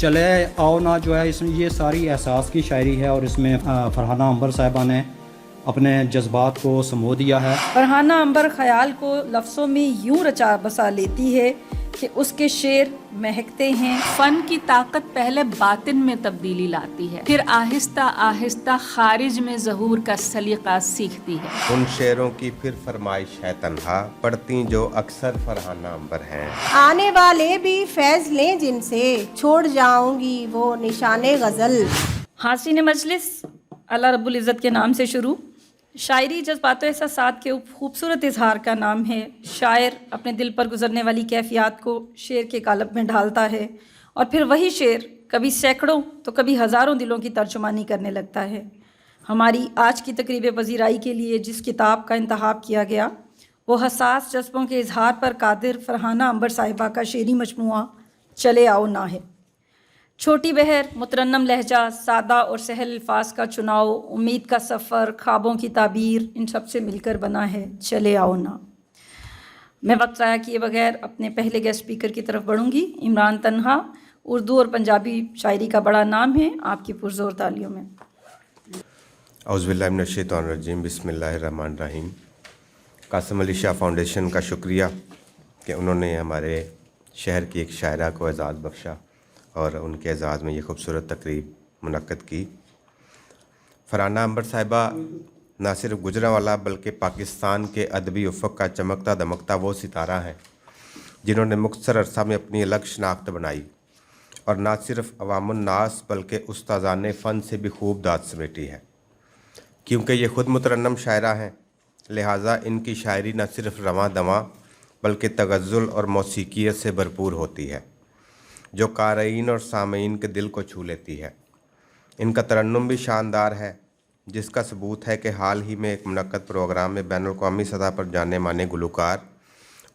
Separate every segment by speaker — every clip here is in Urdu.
Speaker 1: چلے آؤ نا جو ہے اس میں یہ ساری احساس کی شاعری ہے، اور اس میں فرحانہ عنبر صاحبہ نے اپنے جذبات کو سمو دیا ہے۔
Speaker 2: فرحانہ عنبر خیال کو لفظوں میں یوں رچا بسا لیتی ہے کہ اس کے شعر مہکتے ہیں۔
Speaker 3: فن کی طاقت پہلے باطن میں تبدیلی لاتی ہے، پھر آہستہ آہستہ خارج میں ظہور کا سلیقہ سیکھتی ہے۔
Speaker 4: ان شعروں کی پھر فرمائش ہے تنہا، پڑھتی جو اکثر فرحانہ عنبر ہیں۔
Speaker 5: آنے والے بھی فیض لیں جن سے، چھوڑ جاؤں گی وہ نشان غزل۔
Speaker 2: حسین مجلس اللہ رب العزت کے نام سے شروع۔ شاعری جذبات و احساسات کے خوبصورت اظہار کا نام ہے۔ شاعر اپنے دل پر گزرنے والی کیفیات کو شعر کے قالب میں ڈھالتا ہے، اور پھر وہی شعر کبھی سینکڑوں تو کبھی ہزاروں دلوں کی ترجمانی کرنے لگتا ہے۔ ہماری آج کی تقریب پذیرائی کے لیے جس کتاب کا انتخاب کیا گیا وہ حساس جذبوں کے اظہار پر قادر فرحانہ عنبر صاحبہ کا شعری مجموعہ چلے آؤ نا ہے۔ چھوٹی بہر، مترنم لہجہ، سادہ اور سہل الفاظ کا چناؤ، امید کا سفر، خوابوں کی تعبیر، ان سب سے مل کر بنا ہے چلے آؤ نا۔ میں وقت ضائع کیے بغیر اپنے پہلے گیسٹ اسپیکر کی طرف بڑھوں گی۔ عمران تنہا، اردو اور پنجابی شاعری کا بڑا نام ہے، آپ کی پرزور تالیوں میں۔
Speaker 4: اعوذ باللہ من الشیطان الرجیم، بسم اللہ الرحمن الرحیم۔ قاسم علی شاہ فاؤنڈیشن کا شکریہ کہ انہوں نے ہمارے شہر کی ایک شاعرہ کو اعزاز بخشا اور ان کے اعزاز میں یہ خوبصورت تقریب منعقد کی۔ فرحانہ عنبر صاحبہ نہ صرف گجرانوالہ بلکہ پاکستان کے ادبی افق کا چمکتا دمکتا وہ ستارہ ہیں جنہوں نے مختصر عرصہ میں اپنی الگ شناخت بنائی، اور نہ صرف عوام الناس بلکہ استادان فن سے بھی خوب داد سمیٹی ہے۔ کیونکہ یہ خود مترنم شاعرہ ہیں، لہٰذا ان کی شاعری نہ صرف رواں دواں بلکہ تغزل اور موسیقیت سے بھرپور ہوتی ہے، جو قارئین اور سامعین کے دل کو چھو لیتی ہے۔ ان کا ترنم بھی شاندار ہے، جس کا ثبوت ہے کہ حال ہی میں ایک منعقد پروگرام میں بین الاقوامی سطح پر جانے مانے گلوکار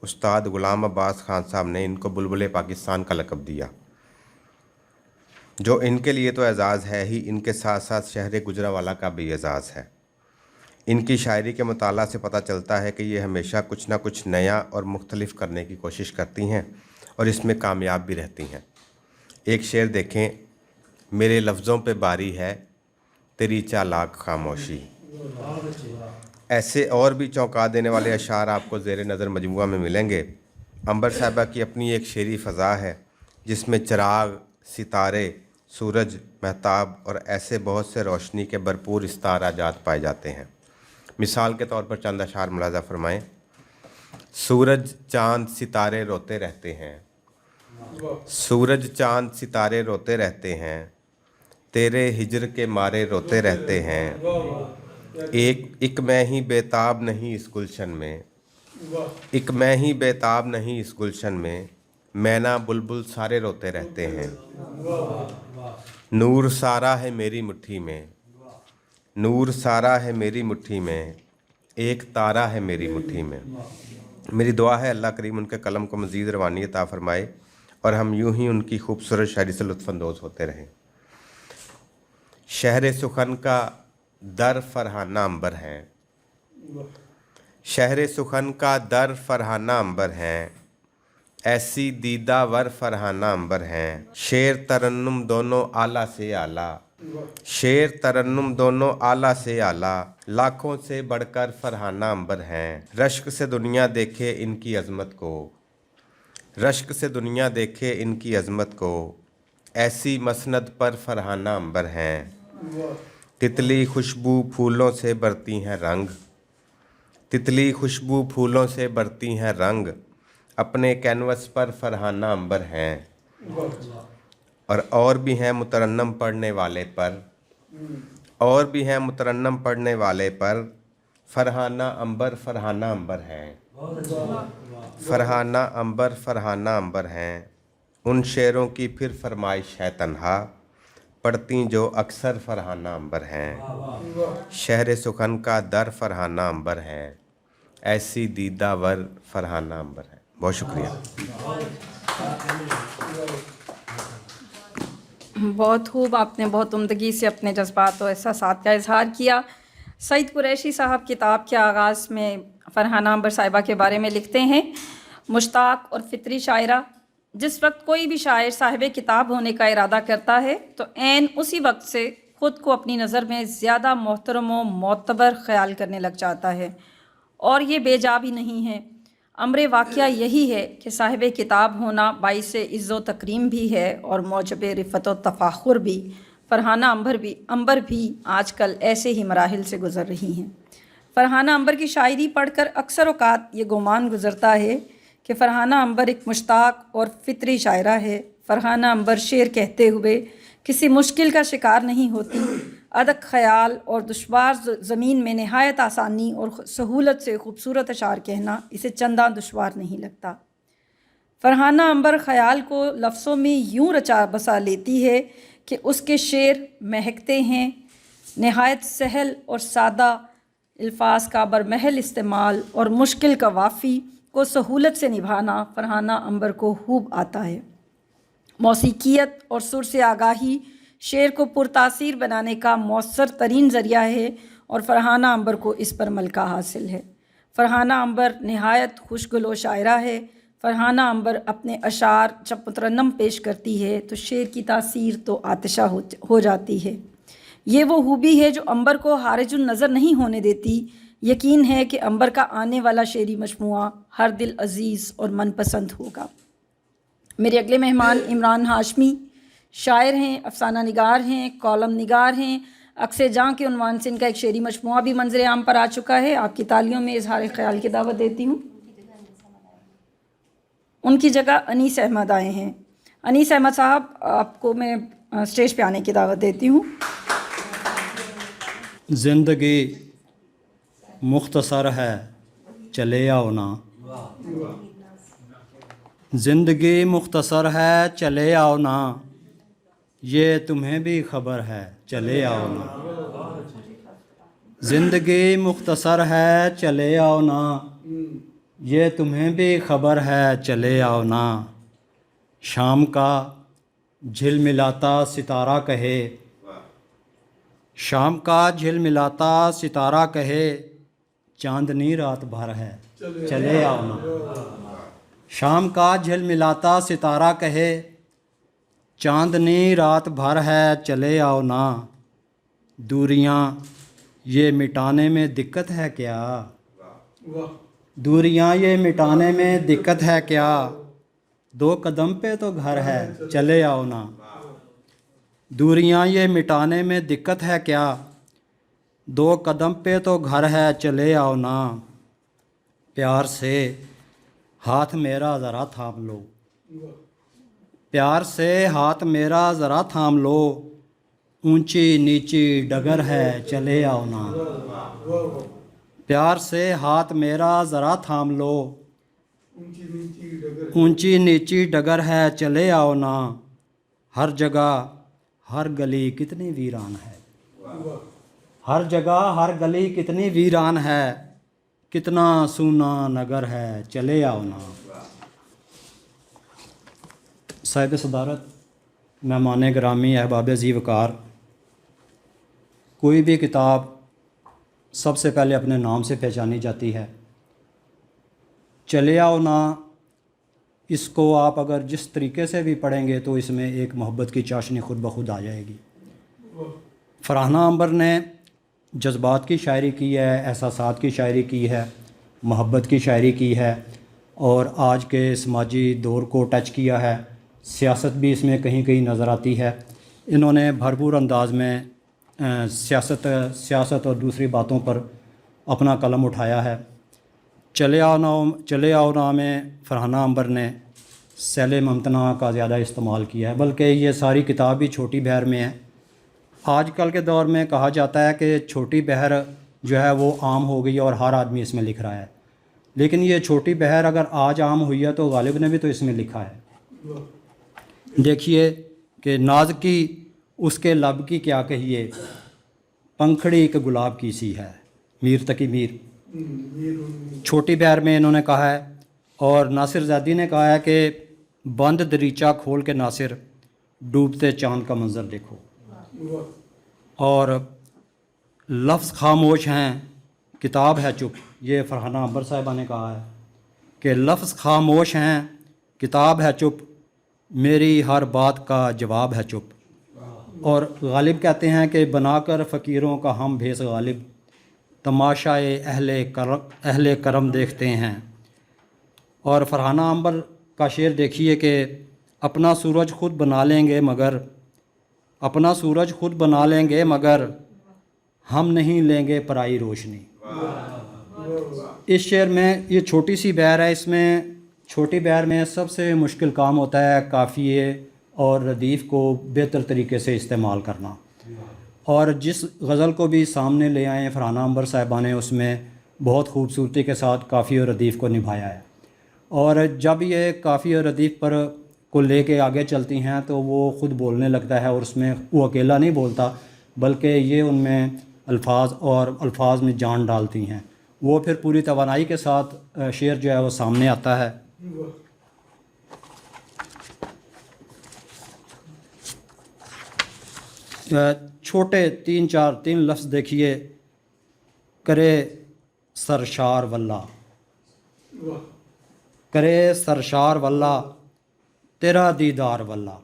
Speaker 4: استاد غلام عباس خان صاحب نے ان کو بلبل پاکستان کا لقب دیا، جو ان کے لیے تو اعزاز ہے ہی، ان کے ساتھ ساتھ شہر گجرانوالہ کا بھی اعزاز ہے۔ ان کی شاعری کے مطالعہ سے پتہ چلتا ہے کہ یہ ہمیشہ کچھ نہ کچھ نیا اور مختلف کرنے کی کوشش کرتی ہیں اور اس میں کامیاب بھی رہتی ہیں۔ ایک شعر دیکھیں، میرے لفظوں پہ باری ہے تیری چالاک خاموشی۔ ایسے اور بھی چونکا دینے والے اشعار آپ کو زیر نظر مجموعہ میں ملیں گے۔ عنبر صاحبہ کی اپنی ایک شعری فضا ہے جس میں چراغ، ستارے، سورج، مہتاب اور ایسے بہت سے روشنی کے بھرپور استعاراجات پائے جاتے ہیں۔ مثال کے طور پر چند اشعار ملاحظہ فرمائیں۔ سورج، چاند، ستارے روتے رہتے ہیں، سورج، چاند، ستارے روتے رہتے ہیں، تیرے ہجر کے مارے روتے رہتے ہیں، ایک میں ہی بیتاب نہیں اس گلشن میں، ایک میں ہی بیتاب نہیں اس گلشن میں، مینا بلبل سارے روتے رہتے ہیں، نور سارا ہے میری مٹھی میں، نور سارا ہے میری مٹھی میں، ایک تارا ہے میری مٹھی میں۔ میری دعا ہے اللہ کریم ان کے قلم کو مزید روانی عطا فرمائے اور ہم یوں ہی ان کی خوبصورت شاعری سے لطف اندوز ہوتے رہیں۔ شہر سخن کا در فرحانہ عنبر ہیں، شہر سخن کا در فرحانہ عنبر ہیں، ایسی دیدہ ور فرحانہ عنبر ہیں، شعر ترنم دونوں اعلیٰ سے اعلیٰ، شعر ترنم دونوں اعلیٰ سے اعلیٰ، لاکھوں سے بڑھ کر فرحانہ عنبر ہیں، رشک سے دنیا دیکھے ان کی عظمت کو، رشک سے دنیا دیکھے ان کی عظمت کو، ایسی مسند پر فرحانہ عنبر ہیں، تتلی خوشبو پھولوں سے برتی ہیں رنگ، تتلی خوشبو پھولوں سے برتی ہیں رنگ، اپنے کینوس پر فرحانہ عنبر ہیں۔ اور بھی ہیں مترنم پڑھنے والے پر، اور بھی ہیں مترنم پڑھنے والے پر، فرحانہ عنبر فرحانہ عنبر ہیں، فرحانہ عنبر فرحانہ عنبر ہیں، ان شعروں کی پھر فرمائش ہے تنہا، پڑھتی جو اکثر فرحانہ عنبر ہیں، شہر سخن کا در فرحانہ عنبر ہیں، ایسی دیدہ ور فرحانہ عنبر ہیں۔ بہت شکریہ۔
Speaker 2: بہت خوب، آپ نے بہت عمدگی سے اپنے جذبات و احساسات کا اظہار کیا۔ سعید قریشی صاحب کتاب کے آغاز میں فرحانہ عنبر صاحبہ کے بارے میں لکھتے ہیں، مشتاق اور فطری شاعرہ، جس وقت کوئی بھی شاعر صاحب کتاب ہونے کا ارادہ کرتا ہے تو عین اسی وقت سے خود کو اپنی نظر میں زیادہ محترم و معتبر خیال کرنے لگ جاتا ہے، اور یہ بے جا بھی نہیں ہے۔ امر واقعہ یہی ہے کہ صاحب کتاب ہونا باعث عز و تکریم بھی ہے اور موجب رفعت و تفاخر بھی۔ فرحانہ عنبر بھی آج کل ایسے ہی مراحل سے گزر رہی ہیں۔ فرحانہ عنبر کی شاعری پڑھ کر اکثر اوقات یہ گمان گزرتا ہے کہ فرحانہ عنبر ایک مشتاق اور فطری شاعرہ ہے۔ فرحانہ عنبر شعر کہتے ہوئے کسی مشکل کا شکار نہیں ہوتی، ادق خیال اور دشوار زمین میں نہایت آسانی اور سہولت سے خوبصورت اشعار کہنا اسے چنداں دشوار نہیں لگتا۔ فرحانہ عنبر خیال کو لفظوں میں یوں رچا بسا لیتی ہے کہ اس کے شعر مہکتے ہیں۔ نہایت سہل اور سادہ الفاظ کا برمحل استعمال اور مشکل قوافی کو سہولت سے نبھانا فرحانہ عنبر کو خوب آتا ہے۔ موسیقیت اور سر سے آگاہی شعر کو پرتاثیر بنانے کا مؤثر ترین ذریعہ ہے اور فرحانہ عنبر کو اس پر ملکہ حاصل ہے۔ فرحانہ عنبر نہایت خوشگل شاعرہ ہے۔ فرحانہ عنبر اپنے اشعار جب مترنم پیش کرتی ہے تو شعر کی تاثیر تو آتشہ ہو جاتی ہے۔ یہ وہ خوبی ہے جو عنبر کو حارج النظر نہیں ہونے دیتی۔ یقین ہے کہ عنبر کا آنے والا شعری مجموعہ ہر دل عزیز اور من پسند ہوگا۔ میرے اگلے مہمان عمران ہاشمی شاعر ہیں، افسانہ نگار ہیں، کالم نگار ہیں۔ عکس جاں کے عنوان سے ان کا ایک شعری مجموعہ بھی منظر عام پر آ چکا ہے۔ آپ کی تالیوں میں اظہار خیال کی دعوت دیتی ہوں۔ ان کی جگہ انیس احمد آئے ہیں۔ انیس احمد صاحب، آپ کو میں اسٹیج پہ آنے کی دعوت دیتی ہوں۔
Speaker 1: زندگی مختصر ہے چلے آؤ نا، زندگی مختصر ہے چلے آؤ نا، یہ تمہیں بھی خبر ہے چلے آؤ نا، زندگی مختصر ہے چلے آؤ نا، یہ تمہیں بھی خبر ہے چلے آؤ نا، شام کا جھلملاتا ستارہ کہے، شام کا جھلملاتا ستارہ کہے، چاندنی رات بھر ہے چلے آؤ نا، شام کا جھلملاتا ستارہ کہے، چاندنی رات بھر ہے چلے آؤ نا، دوریاں یہ مٹانے میں دقت ہے کیا، دوریاں یہ مٹانے میں دقت ہے کیا، دو قدم پہ تو گھر ہے چلے آؤ نا، دوریاں یہ مٹانے میں دقت ہے کیا، دو قدم پہ تو گھر ہے چلے آؤ نا، پیار سے ہاتھ میرا ذرا تھام لو، پیار سے ہاتھ میرا ذرا تھام لو، اونچی نیچی ڈگر ہے چلے آؤ نا، پیار سے ہاتھ میرا ذرا تھام لو، اونچی نیچی ڈگر ہے چلے آؤ نا، ہر جگہ ہر گلی کتنی ویران ہے، ہر جگہ ہر گلی کتنی ویران ہے، کتنا سونا نگر ہے چلے آؤ نا۔ صاحب صدارت، مہمان گرامی، احباب ذی وقار، کوئی بھی کتاب سب سے پہلے اپنے نام سے پہچانی جاتی ہے۔ چلے آؤ نا، اس کو آپ اگر جس طریقے سے بھی پڑھیں گے تو اس میں ایک محبت کی چاشنی خود بخود آ جائے گی۔ فرحانہ عنبر نے جذبات کی شاعری کی ہے، احساسات کی شاعری کی ہے، محبت کی شاعری کی ہے، اور آج کے سماجی دور کو ٹچ کیا ہے۔ سیاست بھی اس میں کہیں کہیں نظر آتی ہے۔ انہوں نے بھرپور انداز میں سیاست اور دوسری باتوں پر اپنا قلم اٹھایا ہے۔ چلے آؤ نا میں فرحانہ عنبر نے سیل ممتنع کا زیادہ استعمال کیا ہے، بلکہ یہ ساری کتاب بھی چھوٹی بحر میں ہے۔ آج کل کے دور میں کہا جاتا ہے کہ چھوٹی بحر جو ہے وہ عام ہو گئی اور ہر آدمی اس میں لکھ رہا ہے، لیکن یہ چھوٹی بحر اگر آج عام ہوئی ہے تو غالب نے بھی تو اس میں لکھا ہے۔ دیکھیے کہ ناز کی اس کے لب کی کیا کہیے، پنکھڑی ایک گلاب کی سی ہے، میر تقی میر، چھوٹی بحر میں انہوں نے کہا ہے۔ اور ناصر زادی نے کہا ہے کہ بند دریچہ کھول کے ناصر ڈوبتے چاند کا منظر دیکھو، اور لفظ خاموش ہیں کتاب ہے چپ، یہ فرحانہ عنبر صاحبہ نے کہا ہے کہ لفظ خاموش ہیں کتاب ہے چپ، میری ہر بات کا جواب ہے چپ. اور غالب کہتے ہیں کہ بنا کر فقیروں کا ہم بھیس غالب تماشائے اہل کرم دیکھتے ہیں. اور فرحانہ عنبر کا شعر دیکھیے کہ اپنا سورج خود بنا لیں گے مگر ہم نہیں لیں گے پرائی روشنی. اس شعر میں یہ چھوٹی سی بیر ہے، اس میں چھوٹی بیر میں سب سے مشکل کام ہوتا ہے قافیے اور ردیف کو بہتر طریقے سے استعمال کرنا. اور جس غزل کو بھی سامنے لے آئے فرحانہ عنبر صاحبہ نے اس میں بہت خوبصورتی کے ساتھ قافیے اور ردیف کو نبھایا ہے. اور جب یہ قافیے اور ردیف پر کو لے کے آگے چلتی ہیں تو وہ خود بولنے لگتا ہے، اور اس میں وہ اکیلا نہیں بولتا بلکہ یہ ان میں الفاظ میں جان ڈالتی ہیں. وہ پھر پوری توانائی کے ساتھ شعر جو ہے وہ سامنے آتا ہے. چھوٹے تین لفظ دیکھیے. کرے سرشار واللہ تیرا دیدار واللہ.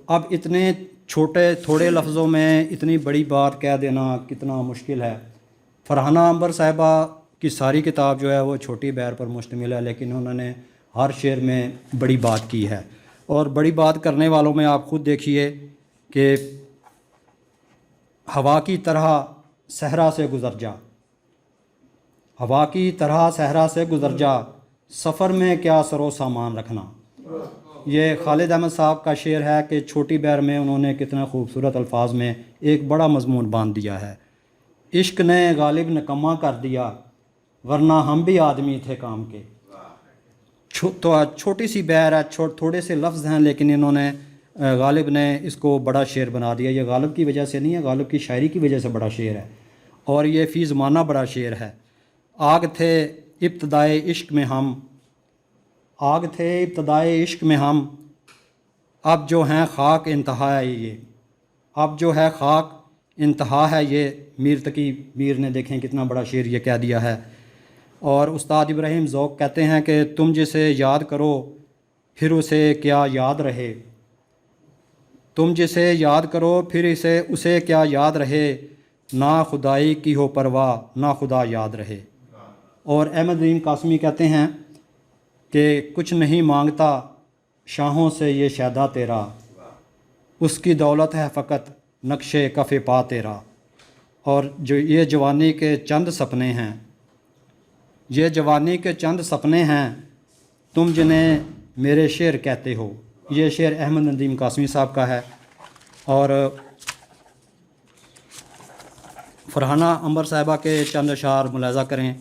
Speaker 1: اب اتنے چھوٹے تھوڑے لفظوں میں اتنی بڑی بات کہہ دینا کتنا مشکل ہے. فرحانہ عنبر صاحبہ کی ساری کتاب جو ہے وہ چھوٹی بیر پر مشتمل ہے، لیکن انہوں نے ہر شعر میں بڑی بات کی ہے. اور بڑی بات کرنے والوں میں آپ خود دیکھیے کہ ہوا کی طرح صحرا سے گزر جا سفر میں کیا سر و سامان رکھنا. یہ خالد احمد صاحب کا شعر ہے کہ چھوٹی بیر میں انہوں نے کتنے خوبصورت الفاظ میں ایک بڑا مضمون باندھ دیا ہے. عشق نے غالب نکما کر دیا ورنہ ہم بھی آدمی تھے کام کے. تو چھوٹی سی بیر ہے، تھوڑے سے لفظ ہیں، لیکن انہوں نے غالب نے اس کو بڑا شعر بنا دیا. یہ غالب کی وجہ سے نہیں ہے، غالب کی شاعری کی وجہ سے بڑا شعر ہے، اور یہ فی زمانہ بڑا شعر ہے. آگ تھے ابتدائے عشق میں ہم اب جو ہیں خاک انتہا ہے یہ. میر تقی میر نے دیکھیں کتنا بڑا شعر یہ کہہ دیا ہے. اور استاد ابراہیم ذوق کہتے ہیں کہ تم جسے یاد کرو پھر اسے کیا یاد رہے، اسے کیا یاد رہے، نہ خدائی کی ہو پرواہ نہ خدا یاد رہے. اور احمد ندیم قاسمی کہتے ہیں کہ کچھ نہیں مانگتا شاہوں سے یہ شیدا تیرا، اس کی دولت ہے فقط نقش کف پا تیرا. اور جو یہ جوانی کے چند سپنے ہیں تم جنہیں میرے شعر کہتے ہو. یہ شعر احمد ندیم قاسمی صاحب کا ہے. اور فرحانہ عنبر صاحبہ کے چند اشعار ملاحظہ کریں.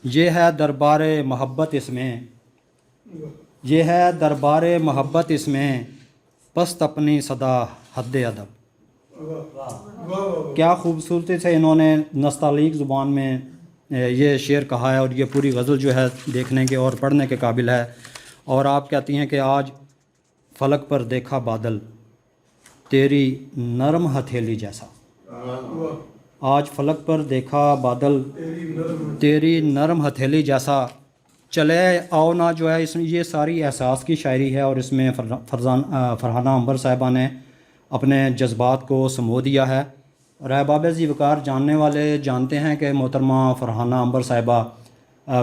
Speaker 1: یہ ہے دربار محبت اس میں پست اپنی صدا حد ادب. کیا خوبصورتی سے انہوں نے نستعلیق زبان میں یہ شعر کہا ہے، اور یہ پوری غزل جو ہے دیکھنے کے اور پڑھنے کے قابل ہے. اور آپ کہتی ہیں کہ آج فلک پر دیکھا بادل تیری نرم ہتھیلی جیسا. آج فلک پر دیکھا بادل تیری نرم ہتھیلی جیسا. چلے آؤ نا جو ہے اس میں یہ ساری احساس کی شاعری ہے، اور اس میں فرحانہ عنبر صاحبہ نے اپنے جذبات کو سمو دیا ہے. اور احباب ذی وقار جاننے والے جانتے ہیں کہ محترمہ فرحانہ عنبر صاحبہ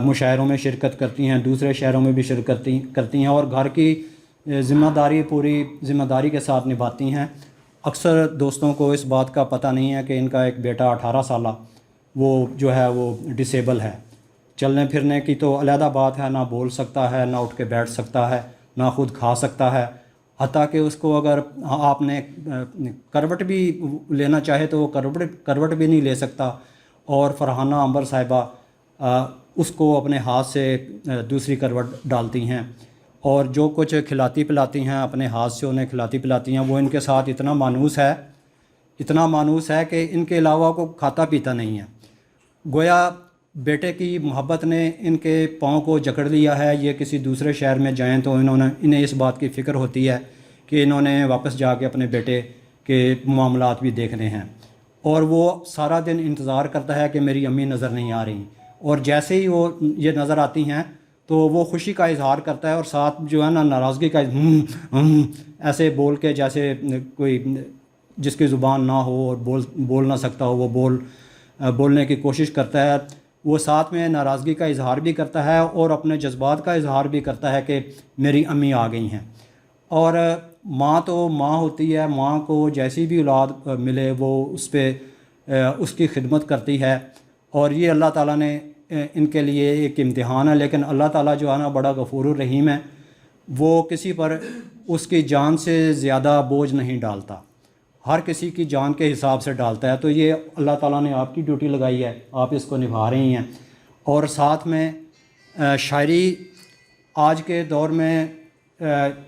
Speaker 1: مشاعروں میں شرکت کرتی ہیں، دوسرے شہروں میں بھی شرکت کرتی ہیں، اور گھر کی پوری ذمہ داری کے ساتھ نبھاتی ہیں. اکثر دوستوں کو اس بات کا پتہ نہیں ہے کہ ان کا ایک بیٹا 18 سالہ وہ جو ہے وہ ڈسیبل ہے. چلنے پھرنے کی تو علیحدہ بات ہے، نہ بول سکتا ہے، نہ اٹھ کے بیٹھ سکتا ہے، نہ خود کھا سکتا ہے. حتیٰ کہ اس کو اگر آپ نے کروٹ بھی لینا چاہے تو وہ کروٹ بھی نہیں لے سکتا. اور فرحانہ عنبر صاحبہ اس کو اپنے ہاتھ سے دوسری کروٹ ڈالتی ہیں، اور جو کچھ کھلاتی پلاتی ہیں اپنے ہاتھ سے انہیں کھلاتی پلاتی ہیں. وہ ان کے ساتھ اتنا مانوس ہے کہ ان کے علاوہ کو کھاتا پیتا نہیں ہے. گویا بیٹے کی محبت نے ان کے پاؤں کو جکڑ لیا ہے. یہ کسی دوسرے شہر میں جائیں تو انہیں اس بات کی فکر ہوتی ہے کہ انہوں نے واپس جا کے اپنے بیٹے کے معاملات بھی دیکھنے ہیں. اور وہ سارا دن انتظار کرتا ہے کہ میری امی نظر نہیں آ رہی، اور جیسے ہی وہ یہ نظر آتی ہیں تو وہ خوشی کا اظہار کرتا ہے اور ساتھ جو ہے نا ناراضگی کا ایسے بول کے جیسے کوئی جس کی زبان نہ ہو اور بول نہ سکتا ہو وہ بولنے کی کوشش کرتا ہے. وہ ساتھ میں ناراضگی کا اظہار بھی کرتا ہے اور اپنے جذبات کا اظہار بھی کرتا ہے کہ میری امی آ گئی ہیں. اور ماں تو ماں ہوتی ہے, ماں کو جیسی بھی اولاد ملے وہ اس پہ اس کی خدمت کرتی ہے. اور یہ اللہ تعالیٰ نے ان کے لیے ایک امتحان ہے, لیکن اللہ تعالیٰ جو ہے نا بڑا غفور الرحیم ہے, وہ کسی پر اس کی جان سے زیادہ بوجھ نہیں ڈالتا, ہر کسی کی جان کے حساب سے ڈالتا ہے. تو یہ اللہ تعالیٰ نے آپ کی ڈیوٹی لگائی ہے, آپ اس کو نبھا رہی ہیں. اور ساتھ میں شاعری آج کے دور میں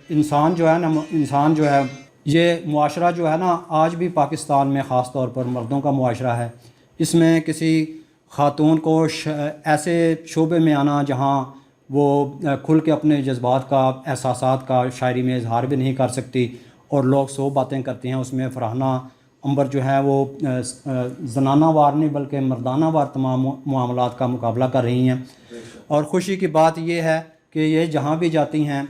Speaker 1: انسان جو ہے یہ معاشرہ جو ہے نا آج بھی پاکستان میں خاص طور پر مردوں کا معاشرہ ہے. اس میں کسی خاتون کو ایسے شعبے میں آنا جہاں وہ کھل کے اپنے جذبات کا احساسات کا شاعری میں اظہار بھی نہیں کر سکتی, اور لوگ 100 باتیں کرتے ہیں. اس میں فرحانہ عنبر جو ہے وہ زنانہ وار نہیں بلکہ مردانہ وار تمام معاملات کا مقابلہ کر رہی ہیں. اور خوشی کی بات یہ ہے کہ یہ جہاں بھی جاتی ہیں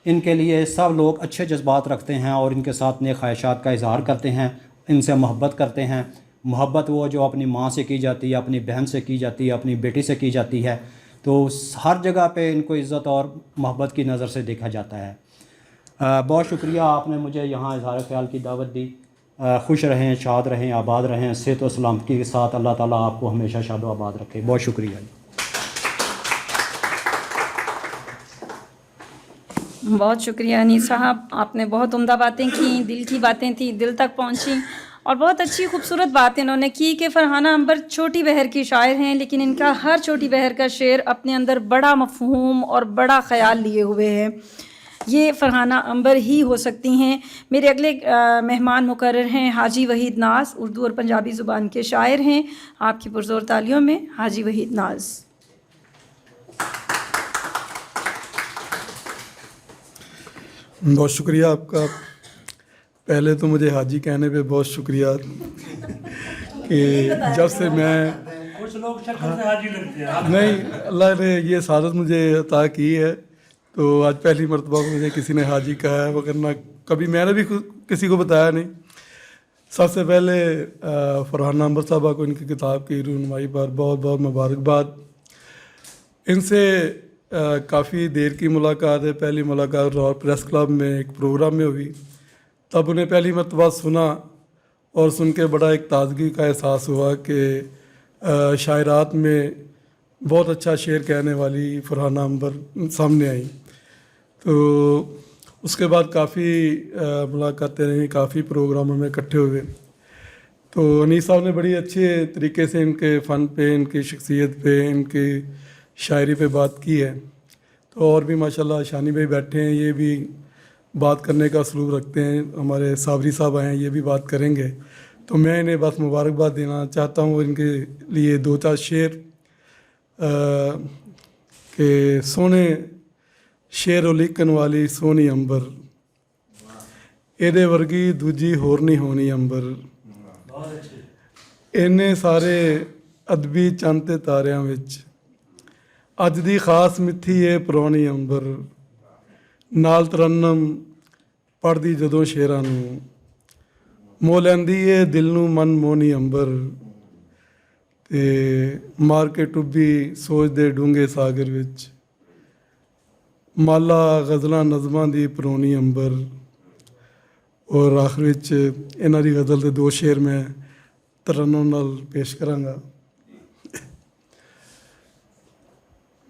Speaker 1: ان کے لیے سب لوگ اچھے جذبات رکھتے ہیں اور ان کے ساتھ نیک خواہشات کا اظہار کرتے ہیں, ان سے محبت کرتے ہیں. محبت وہ جو اپنی ماں سے کی جاتی ہے, اپنی بہن سے کی جاتی ہے, اپنی بیٹی سے کی جاتی ہے, تو ہر جگہ پہ ان کو عزت اور محبت کی نظر سے دیکھا جاتا ہے. بہت شکریہ, آپ نے مجھے یہاں اظہار خیال کی دعوت دی. خوش رہیں, شاد رہیں, آباد رہیں, صحت و سلامتی کے ساتھ. اللہ تعالیٰ آپ کو ہمیشہ شاد و آباد رکھے. بہت شکریہ.
Speaker 2: بہت شکریہ انیس صاحب, آپ نے بہت عمدہ باتیں کیں, دل کی باتیں تھیں, دل تک پہنچیں, اور بہت اچھی خوبصورت بات انہوں نے کی کہ فرحانہ عنبر چھوٹی بہر کی شاعر ہیں, لیکن ان کا ہر چھوٹی بہر کا شعر اپنے اندر بڑا مفہوم اور بڑا خیال لیے ہوئے ہے. یہ فرحانہ عنبر ہی ہو سکتی ہیں. میرے اگلے مہمان مقرر ہیں حاجی وحید ناز, اردو اور پنجابی زبان کے شاعر ہیں. آپ کی پرزور تالیوں میں حاجی وحید ناز.
Speaker 6: بہت شکریہ آپ کا. پہلے تو مجھے حاجی کہنے پہ بہت شکریہ کہ جب سے میں
Speaker 7: کچھ لوگ شکل سے حاجی لگتے ہیں.
Speaker 6: نہیں, اللہ نے یہ سعادت مجھے عطا کی ہے, تو آج پہلی مرتبہ مجھے کسی نے حاجی کہا ہے, وگرنہ کبھی میں نے بھی کسی کو بتایا نہیں. سب سے پہلے فرحانہ عنبر صاحبہ کو ان کی کتاب کی رونمائی پر بہت بہت مبارکباد. ان سے کافی دیر کی ملاقات ہے. پہلی ملاقات لاہور پریس کلب میں ایک پروگرام میں ہوئی, تب انہیں پہلی مرتبہ سنا اور سن کے بڑا ایک تازگی کا احساس ہوا کہ شاعرات میں بہت اچھا شعر کہنے والی فرحانہ عنبر سامنے آئیں. تو اس کے بعد کافی ملاقاتیں رہیں, کافی پروگراموں میں اکٹھے ہوئے. تو انیس صاحب نے بڑی اچھے طریقے سے ان کے فن پہ, ان کی شخصیت پہ, ان کی شاعری پہ بات کی ہے. تو اور بھی ماشاءاللہ شانی بھائی بیٹھے ہیں, یہ بھی بات کرنے کا اسلوب رکھتے ہیں. ہمارے صابری صاحب ہیں, یہ بھی بات کریں گے. تو میں انہیں بس مبارکباد دینا چاہتا ہوں ان کے لیے 2-4 شعر کہ سونے شعر لکھن والی سونی عنبر, ਇਹਦੇ ਵਰਗੀ ਦੂਜੀ ਹੋਰ ਨਹੀਂ ਹੋਣੀ ਅੰਬਰ. ਇੰਨੇ ਸਾਰੇ ਅਦਬੀ ਚੰਦ ਤੇ ਤਾਰਿਆਂ ਵਿੱਚ ਅੱਜ ਦੀ ਖਾਸ ਮਿੱਥੀ ਏ ਪੁਰਾਣੀ ਅੰਬਰ. ਨਾਲ ਤਰਨਮ ਪੜ੍ਹਦੀ ਜਦੋਂ ਸ਼ੇਰਾਂ ਨੂੰ, ਮੋਹ ਲੈਂਦੀ ਏ ਦਿਲ ਨੂੰ ਮਨ ਮੋਹਣੀ ਅੰਬਰ. ਤੇ ਮਾਰ ਕੇ ਟੁੱਬੀ ਸੋਚਦੇ ਡੂੰਘੇ ਸਾਗਰ ਵਿੱਚ, ਮਾਲਾ ਗਜ਼ਲਾਂ ਨਜ਼ਮਾਂ ਦੀ ਪੁਰਾਣੀ ਅੰਬਰ. اور آخر ਵਿੱਚ ਇਹਨਾਂ ਦੀ ਗਜ਼ਲ ਦੇ 2 ਸ਼ੇਰ ਮੈਂ ਤਰਨਮ ਨਾਲ ਪੇਸ਼ ਕਰਾਂਗਾ.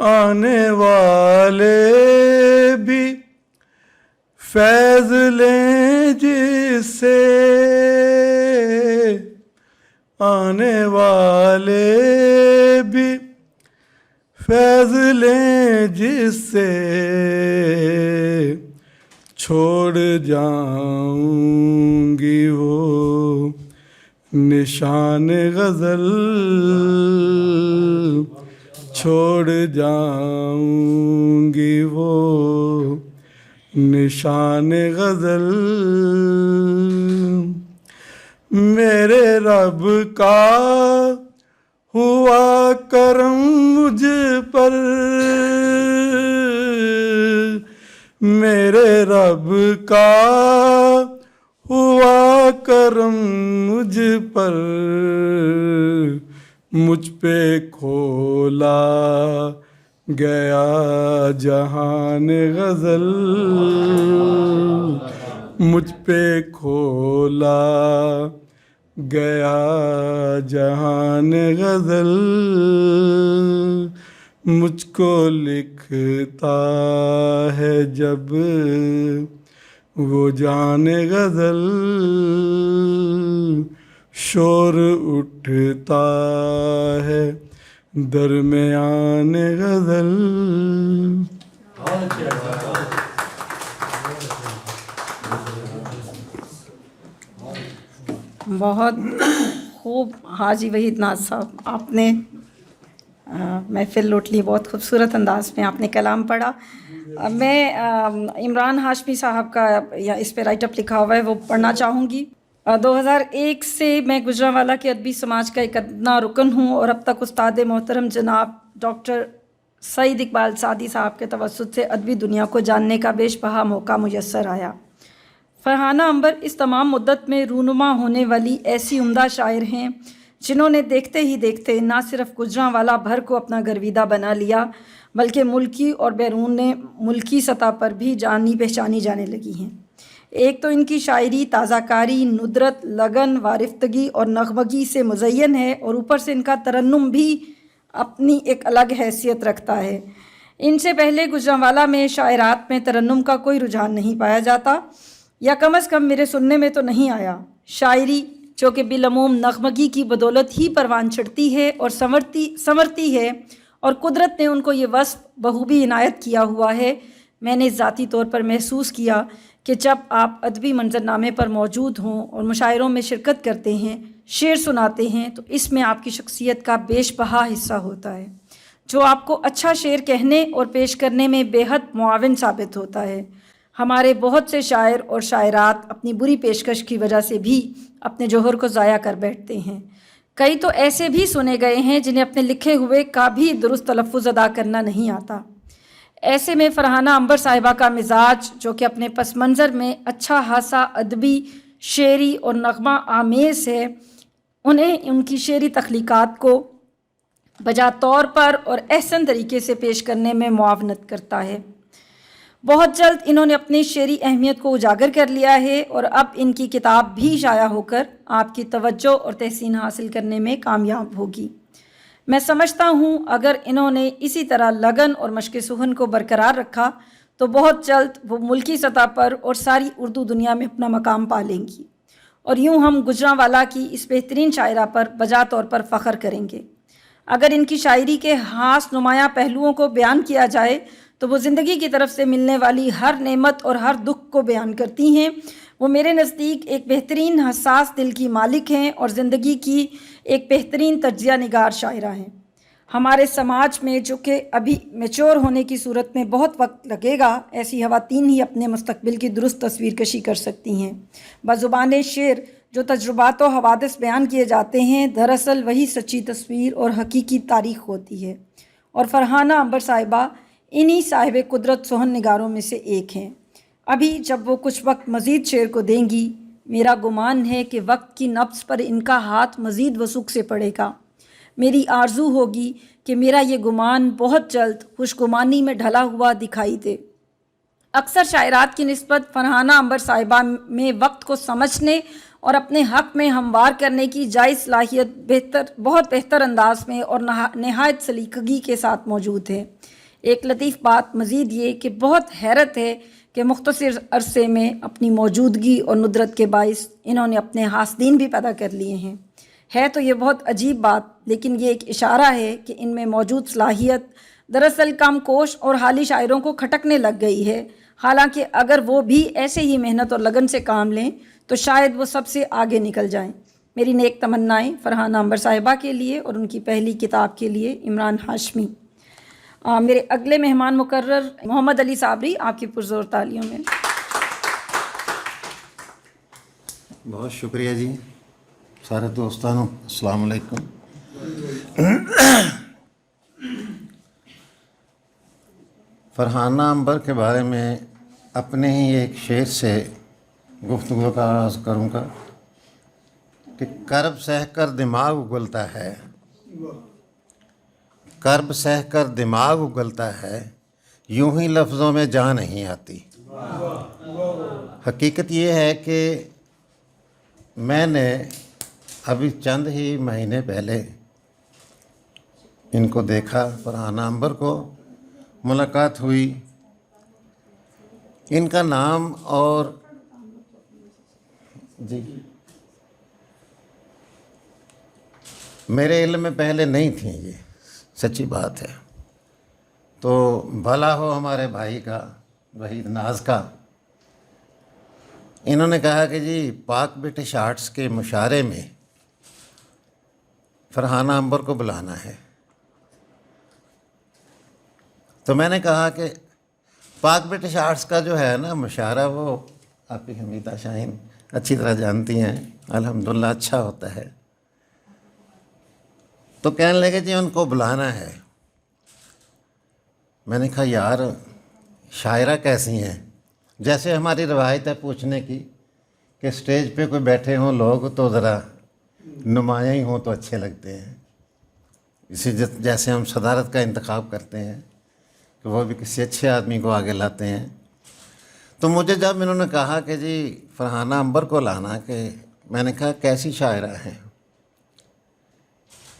Speaker 6: آنے والے بھی فیض لیں جس سے، آنے والے بھی فیض لیں جس سے، چھوڑ جاؤں گی وہ نشان غزل، چھوڑ جاؤں گی وہ نشان غزل، میرے رب کا ہوا کرم مجھ پر، میرے رب کا ہوا کرم مجھ پر، مجھ پہ کھولا گیا جہان غزل، مجھ پہ کھولا گیا جہان غزل، مجھ کو لکھتا ہے جب وہ جان غزل، شور اٹھتا ہے درمیان غزل۔
Speaker 2: بہت خوب حاجی وحید ناز صاحب، آپ نے محفل لوٹ لی، بہت خوبصورت انداز میں آپ نے کلام پڑھا۔ میں عمران ہاشمی صاحب کا یا اس پہ رائٹ اپ لکھا ہوا ہے وہ پڑھنا چاہوں گی۔ 2001 سے میں گجرانوالہ کے ادبی سماج کا ایک ادنا رکن ہوں، اور اب تک استاد محترم جناب ڈاکٹر سعید اقبال سعدی صاحب کے توسط سے ادبی دنیا کو جاننے کا بیش بہا موقع میسر آیا۔ فرحانہ عنبر اس تمام مدت میں رونما ہونے والی ایسی عمدہ شاعر ہیں جنہوں نے دیکھتے ہی دیکھتے نہ صرف گجرانوالہ بھر کو اپنا گرویدہ بنا لیا، بلکہ ملکی اور بیرون ملکی سطح پر بھی جانی پہچانی جانے لگی ہیں۔ ایک تو ان کی شاعری تازہ کاری، ندرت، لگن، وارفتگی اور نغمگی سے مزین ہے، اور اوپر سے ان کا ترنم بھی اپنی ایک الگ حیثیت رکھتا ہے۔ ان سے پہلے گجرانوالہ میں شاعرات میں ترنم کا کوئی رجحان نہیں پایا جاتا، یا کم از کم میرے سننے میں تو نہیں آیا۔ شاعری جو کہ بالعموم نغمگی کی بدولت ہی پروان چڑھتی ہے اور سنورتی ہے، اور قدرت نے ان کو یہ وصف بخوبی عنایت کیا ہوا ہے۔ میں نے ذاتی طور پر محسوس کیا کہ جب آپ ادبی منظرنامے پر موجود ہوں اور مشاعروں میں شرکت کرتے ہیں، شعر سناتے ہیں، تو اس میں آپ کی شخصیت کا بیش بہا حصہ ہوتا ہے، جو آپ کو اچھا شعر کہنے اور پیش کرنے میں بے حد معاون ثابت ہوتا ہے۔ ہمارے بہت سے شاعر اور شاعرات اپنی بری پیشکش کی وجہ سے بھی اپنے جوہر کو ضائع کر بیٹھتے ہیں۔ کئی تو ایسے بھی سنے گئے ہیں جنہیں اپنے لکھے ہوئے کا بھی درست تلفظ ادا کرنا نہیں آتا۔ ایسے میں فرحانہ عنبر صاحبہ کا مزاج، جو کہ اپنے پس منظر میں اچھا خاصا ادبی، شعری اور نغمہ آمیز ہے، انہیں ان کی شعری تخلیقات کو بجا طور پر اور احسن طریقے سے پیش کرنے میں معاونت کرتا ہے۔ بہت جلد انہوں نے اپنی شعری اہمیت کو اجاگر کر لیا ہے، اور اب ان کی کتاب بھی شائع ہو کر آپ کی توجہ اور تحسین حاصل کرنے میں کامیاب ہوگی۔ میں سمجھتا ہوں اگر انہوں نے اسی طرح لگن اور مشق سخن کو برقرار رکھا تو بہت جلد وہ ملکی سطح پر اور ساری اردو دنیا میں اپنا مقام پا لیں گی، اور یوں ہم گجرانوالہ کی اس بہترین شاعرہ پر بجا طور پر فخر کریں گے۔ اگر ان کی شاعری کے خاص نمایاں پہلوؤں کو بیان کیا جائے تو وہ زندگی کی طرف سے ملنے والی ہر نعمت اور ہر دکھ کو بیان کرتی ہیں۔ وہ میرے نزدیک ایک بہترین حساس دل کی مالک ہیں اور زندگی کی ایک بہترین تجزیہ نگار شاعرہ ہیں۔ ہمارے سماج میں، جو کہ ابھی میچور ہونے کی صورت میں بہت وقت لگے گا، ایسی خواتین ہی اپنے مستقبل کی درست تصویر کشی کر سکتی ہیں۔ بزبان شعر جو تجربات و حوادث بیان کیے جاتے ہیں، دراصل وہی سچی تصویر اور حقیقی تاریخ ہوتی ہے، اور فرحانہ عنبر صاحبہ انہی صاحب قدرت سخن نگاروں میں سے ایک ہیں۔ ابھی جب وہ کچھ وقت مزید شعر کو دیں گی، میرا گمان ہے کہ وقت کی نبض پر ان کا ہاتھ مزید وثوق سے پڑے گا۔ میری آرزو ہوگی کہ میرا یہ گمان بہت جلد خوشگمانی میں ڈھلا ہوا دکھائی دے۔ اکثر شاعرات کی نسبت فرحانہ عنبر صاحبہ میں وقت کو سمجھنے اور اپنے حق میں ہموار کرنے کی جائز صلاحیت بہت بہتر انداز میں اور نہایت سلیقگی کے ساتھ موجود ہے۔ ایک لطیف بات مزید یہ کہ بہت حیرت ہے کہ مختصر عرصے میں اپنی موجودگی اور ندرت کے باعث انہوں نے اپنے حاسدین بھی پیدا کر لیے ہیں۔ ہے تو یہ بہت عجیب بات، لیکن یہ ایک اشارہ ہے کہ ان میں موجود صلاحیت دراصل کم کوش اور حالی شاعروں کو کھٹکنے لگ گئی ہے، حالانکہ اگر وہ بھی ایسے ہی محنت اور لگن سے کام لیں تو شاید وہ سب سے آگے نکل جائیں۔ میری نیک تمنائیں فرحانہ عنبر صاحبہ کے لیے اور ان کی پہلی کتاب کے لیے۔ عمران ہاشمی۔ میرے اگلے مہمان مقرر محمد علی صابری، آپ کی پرزور تالیوں میں۔
Speaker 8: بہت شکریہ جی سارے دوستانوں، السلام علیکم۔ فرحانہ عنبر کے بارے میں اپنے ہی ایک شعر سے گفتگو کا آغاز کروں گا کہ کرب سہ کر دماغ اگلتا ہے، کرب سہ کر دماغ اگلتا ہے، یوں ہی لفظوں میں جان نہیں آتی۔ حقیقت یہ ہے کہ میں نے ابھی چند ہی مہینے پہلے ان کو دیکھا، فرحانہ عنبر کو ملاقات ہوئی۔ ان کا نام اور جی میرے علم میں پہلے نہیں تھیں، یہ سچی بات ہے۔ تو بھلا ہو ہمارے بھائی کا، وحید ناز کا، انہوں نے کہا کہ جی پاک برٹش آرٹس کے مشاعرے میں فرحانہ عنبر کو بلانا ہے۔ تو میں نے کہا کہ پاک برٹش آرٹس کا جو ہے نا مشاعرہ، وہ آپ کی حمیدہ شاہین اچھی طرح جانتی ہیں، الحمدللہ اچھا ہوتا ہے۔ تو کہنے لگے جی ان کو بلانا ہے۔ میں نے کہا یار شاعرہ کیسی ہیں؟ جیسے ہماری روایت ہے پوچھنے کی کہ اسٹیج پہ کوئی بیٹھے ہوں لوگ تو ذرا نمایاں ہی ہوں تو اچھے لگتے ہیں، اسی جیسے ہم صدارت کا انتخاب کرتے ہیں کہ وہ بھی کسی اچھے آدمی کو آگے لاتے ہیں۔ تو مجھے جب انہوں نے کہا کہ جی فرحانہ عنبر کو لانا، کہ میں نے کہا کیسی شاعرہ ہیں؟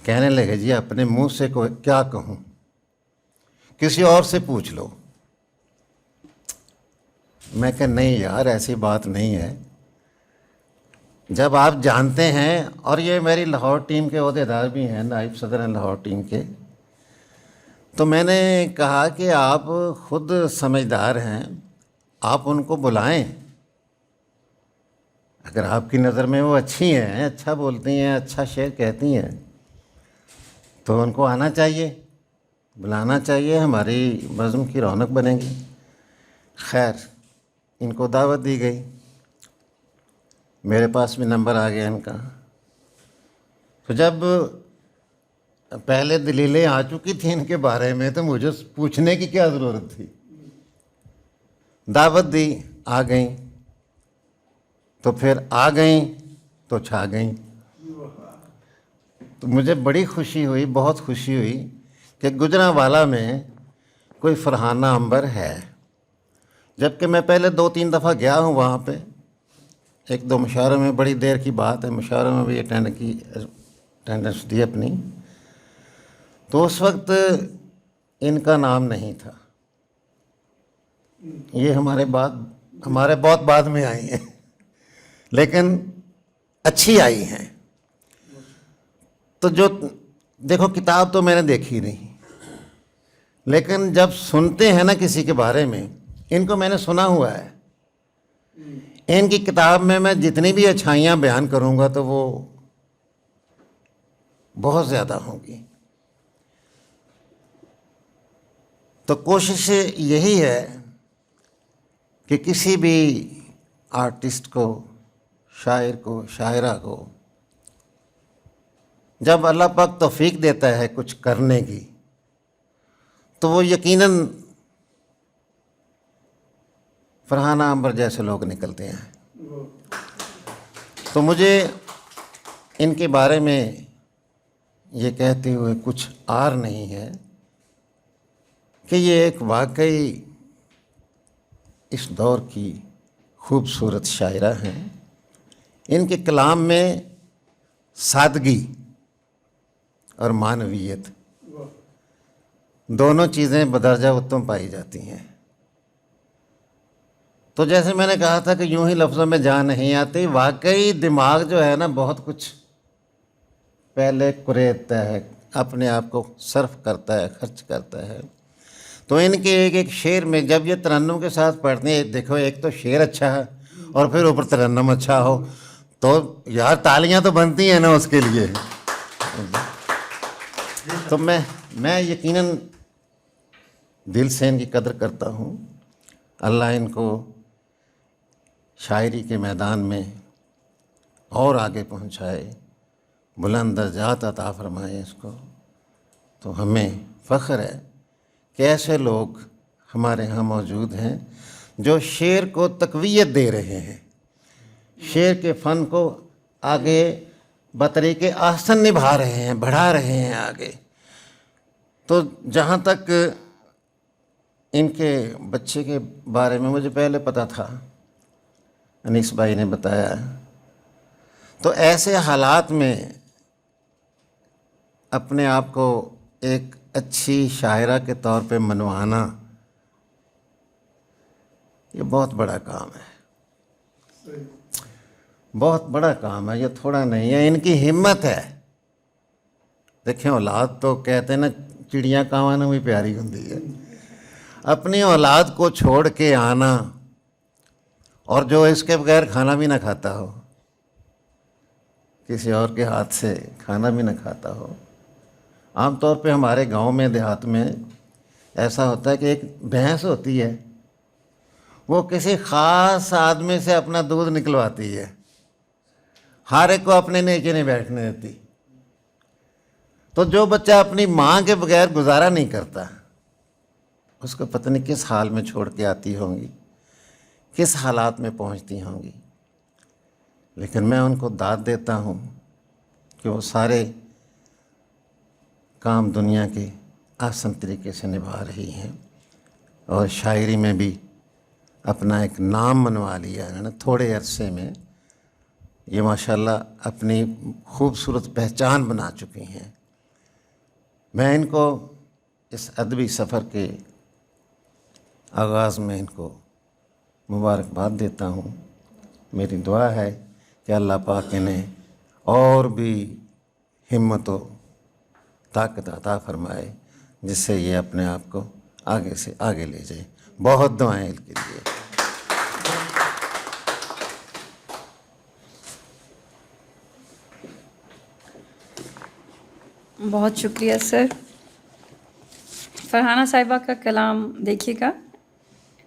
Speaker 8: کہنے لگے جی اپنے منہ سے کیا کہوں، کسی اور سے پوچھ لو۔ میں کہ نہیں یار ایسی بات نہیں ہے، جب آپ جانتے ہیں، اور یہ میری لاہور ٹیم کے عہدیدار بھی ہیں، نائب صدر ہیں لاہور ٹیم کے، تو میں نے کہا کہ آپ خود سمجھدار ہیں، آپ ان کو بلائیں، اگر آپ کی نظر میں وہ اچھی ہیں، اچھا بولتی ہیں، اچھا شعر کہتی ہیں، تو ان کو آنا چاہیے، بلانا چاہیے، ہماری بزم کی رونق بنے گی۔ خیر ان کو دعوت دی گئی، میرے پاس بھی نمبر آ گیا ان کا۔ تو جب پہلے دلیلیں آ چکی تھیں ان کے بارے میں تو مجھے پوچھنے کی کیا ضرورت تھی، دعوت دی، آ گئیں، تو پھر آ گئیں تو چھا گئیں۔ تو مجھے بڑی خوشی ہوئی، بہت خوشی ہوئی کہ گجرانوالہ میں کوئی فرحانہ عنبر ہے، جبکہ میں پہلے 2-3 دفعہ گیا ہوں وہاں پہ، 1-2 مشاعروں میں، بڑی دیر کی بات ہے، مشاعروں میں بھی اٹینڈنس دی اپنی۔ تو اس وقت ان کا نام نہیں تھا، یہ ہمارے بہت بعد میں آئی ہیں، لیکن اچھی آئی ہیں۔ تو جو دیکھو کتاب تو میں نے دیکھی نہیں، لیکن جب سنتے ہیں نا کسی کے بارے میں، ان کو میں نے سنا ہوا ہے، ان کی کتاب میں میں جتنی بھی اچھائیاں بیان کروں گا تو وہ بہت زیادہ ہوں گی۔ تو کوشش یہی ہے کہ کسی بھی آرٹسٹ کو، شاعر کو، شاعرہ کو جب اللہ پاک توفیق دیتا ہے کچھ کرنے کی، تو وہ یقیناً فرحانہ عنبر جیسے لوگ نکلتے ہیں۔ تو مجھے ان کے بارے میں یہ کہتے ہوئے کچھ عار نہیں ہے کہ یہ ایک واقعی اس دور کی خوبصورت شاعرہ ہیں. ان کے کلام میں سادگی اور معنویت دونوں چیزیں بدرجہ اتم پائی جاتی ہیں. تو جیسے میں نے کہا تھا کہ یوں ہی لفظوں میں جان نہیں آتی، واقعی دماغ جو ہے نا بہت کچھ پہلے کریدتا ہے، اپنے آپ کو صرف کرتا ہے، خرچ کرتا ہے. تو ان کے ایک ایک شعر میں جب یہ ترنم کے ساتھ پڑھتے ہیں، دیکھو ایک تو شعر اچھا ہے اور پھر اوپر ترنم اچھا ہو، تو یار تالیاں تو بنتی ہیں نا اس کے لیے. تو میں یقیناً دل سے ان کی قدر کرتا ہوں. اللہ ان کو شاعری کے میدان میں اور آگے پہنچائے، بلند درجات عطا فرمائے اس کو. تو ہمیں فخر ہے کہ ایسے لوگ ہمارے ہاں موجود ہیں جو شعر کو تقویت دے رہے ہیں، شعر کے فن کو آگے بطریق احسن نبھا رہے ہیں، بڑھا رہے ہیں آگے. تو جہاں تک ان کے بچے کے بارے میں مجھے پہلے پتہ تھا، انیس بھائی نے بتایا. تو ایسے حالات میں اپنے آپ کو ایک اچھی شاعرہ کے طور پہ منوانا یہ بہت بڑا کام ہے، بہت بڑا کام ہے، یہ تھوڑا نہیں ہے. ان کی ہمت ہے. دیکھیں اولاد تو کہتے ہیں نا چڑیاں کاواں نوں بھی پیاری ہوندی ہے. اپنی اولاد کو چھوڑ کے آنا، اور جو اس کے بغیر کھانا بھی نہ کھاتا ہو، کسی اور کے ہاتھ سے کھانا بھی نہ کھاتا ہو. عام طور پہ ہمارے گاؤں میں دیہات میں ایسا ہوتا ہے کہ ایک بھینس ہوتی ہے، وہ کسی خاص آدمی سے اپنا دودھ نکلواتی ہے، ہر ایک کو اپنے نیچے نہیں بیٹھنے دیتی. تو جو بچہ اپنی ماں کے بغیر گزارا نہیں کرتا، اس کو پتہ نہیں کس حال میں چھوڑ کے آتی ہوں گی، کس حالات میں پہنچتی ہوں گی. لیکن میں ان کو داد دیتا ہوں کہ وہ سارے کام دنیا کے آسان طریقے سے نبھا رہی ہیں، اور شاعری میں بھی اپنا ایک نام منوا لیا ہے نا تھوڑے عرصے میں. یہ ماشاءاللہ اپنی خوبصورت پہچان بنا چکی ہیں. میں ان کو اس ادبی سفر کے آغاز میں ان کو مبارکباد دیتا ہوں. میری دعا ہے کہ اللہ پاک انہیں اور بھی ہمت و طاقت عطا فرمائے، جس سے یہ اپنے آپ کو آگے سے آگے لے جائے. بہت دعائیں ان کے لیے.
Speaker 2: بہت شکریہ سر. فرحانہ صاحبہ کا کلام دیکھیے گا.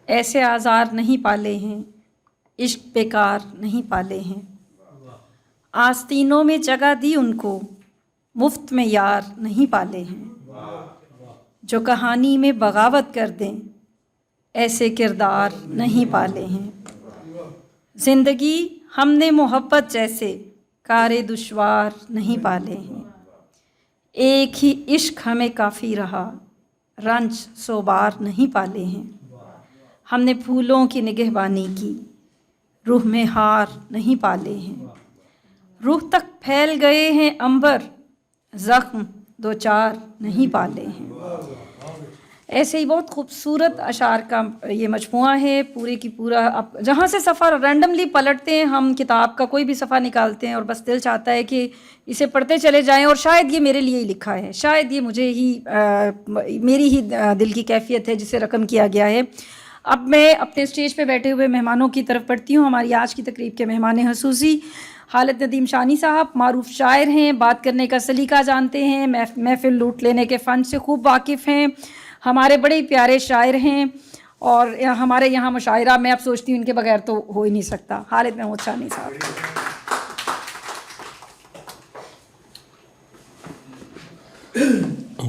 Speaker 2: ایسے آزار نہیں پالے ہیں، عشق بیکار نہیں پالے ہیں، آستینوں میں جگہ دی ان کو، مفت میں یار نہیں پالے ہیں. جو کہانی میں بغاوت کر دیں، ایسے کردار نہیں پالے ہیں. زندگی ہم نے محبت جیسے کار دشوار نہیں پالے ہیں. ایک ہی عشق ہمیں کافی رہا، رنج سو بار نہیں پالے ہیں. ہم نے پھولوں کی نگہبانی کی، روح میں ہار نہیں پالے ہیں. روح تک پھیل گئے ہیں عنبر، زخم دو چار نہیں پالے ہیں. ایسے ہی بہت خوبصورت اشعار کا یہ مجموعہ ہے. پورے کی پورا اب جہاں سے صفحہ رینڈملی پلٹتے ہیں ہم، کتاب کا کوئی بھی صفحہ نکالتے ہیں اور بس دل چاہتا ہے کہ اسے پڑھتے چلے جائیں، اور شاید یہ میرے لیے ہی لکھا ہے، شاید یہ مجھے ہی میری ہی دل کی کیفیت ہے جسے رقم کیا گیا ہے. اب میں اپنے اسٹیج پہ بیٹھے ہوئے مہمانوں کی طرف پڑھتی ہوں. ہماری آج کی تقریب کے مہمان خصوصی خالد ندیم شانی صاحب معروف شاعر ہیں، بات کرنے کا سلیقہ جانتے ہیں، محفل لوٹ لینے کے فن سے خوب واقف ہیں، ہمارے بڑے پیارے شاعر ہیں، اور ہمارے یہاں مشاعرہ میں اب سوچتی ہوں ان کے بغیر تو ہو ہی نہیں سکتا. خالد محمود شانی صاحب.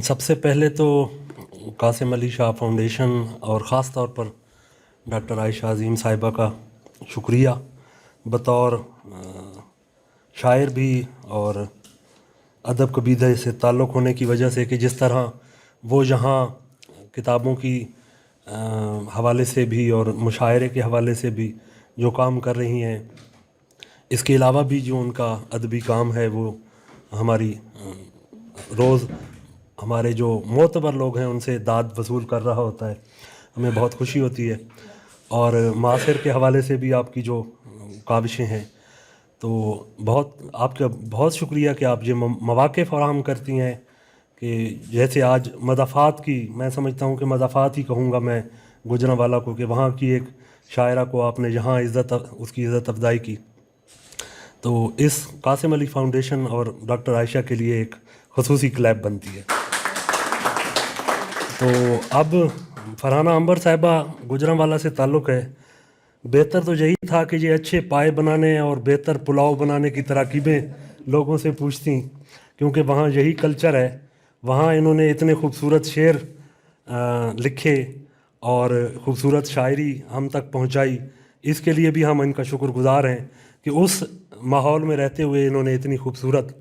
Speaker 7: سب سے پہلے تو قاسم علی شاہ فاؤنڈیشن اور خاص طور پر ڈاکٹر عائشہ عظیم صاحبہ کا شکریہ، بطور شاعر بھی اور ادب قبیلہ سے تعلق ہونے کی وجہ سے، کہ جس طرح وہ یہاں کتابوں کی حوالے سے بھی اور مشاعرے کے حوالے سے بھی جو کام کر رہی ہیں. اس کے علاوہ بھی جو ان کا ادبی کام ہے وہ ہماری روز ہمارے جو معتبر لوگ ہیں ان سے داد وصول کر رہا ہوتا ہے. ہمیں بہت خوشی ہوتی ہے. اور معاصر کے حوالے سے بھی آپ کی جو کاوشیں ہیں تو آپ کا بہت شکریہ کہ آپ یہ مواقع فراہم کرتی ہیں کہ جیسے آج مضافات کی، میں سمجھتا ہوں کہ مضافات ہی کہوں گا میں گوجرانوالا کو، کہ وہاں کی ایک شاعرہ کو آپ نے جہاں اس کی عزت افزائی کی، تو اس قاسم علی فاؤنڈیشن اور ڈاکٹر عائشہ کے لیے ایک خصوصی کلیپ بنتی ہے. تو اب فرحانہ عنبر صاحبہ گوجرانوالا سے تعلق ہے. بہتر تو یہی تھا کہ یہ اچھے پائے بنانے اور بہتر پلاؤ بنانے کی تراکیبیں لوگوں سے پوچھتیں، کیونکہ وہاں یہی کلچر ہے. وہاں انہوں نے اتنے خوبصورت شعر لکھے اور خوبصورت شاعری ہم تک پہنچائی. اس کے لیے بھی ہم ان کا شکر گزار ہیں کہ اس ماحول میں رہتے ہوئے انہوں نے اتنی خوبصورت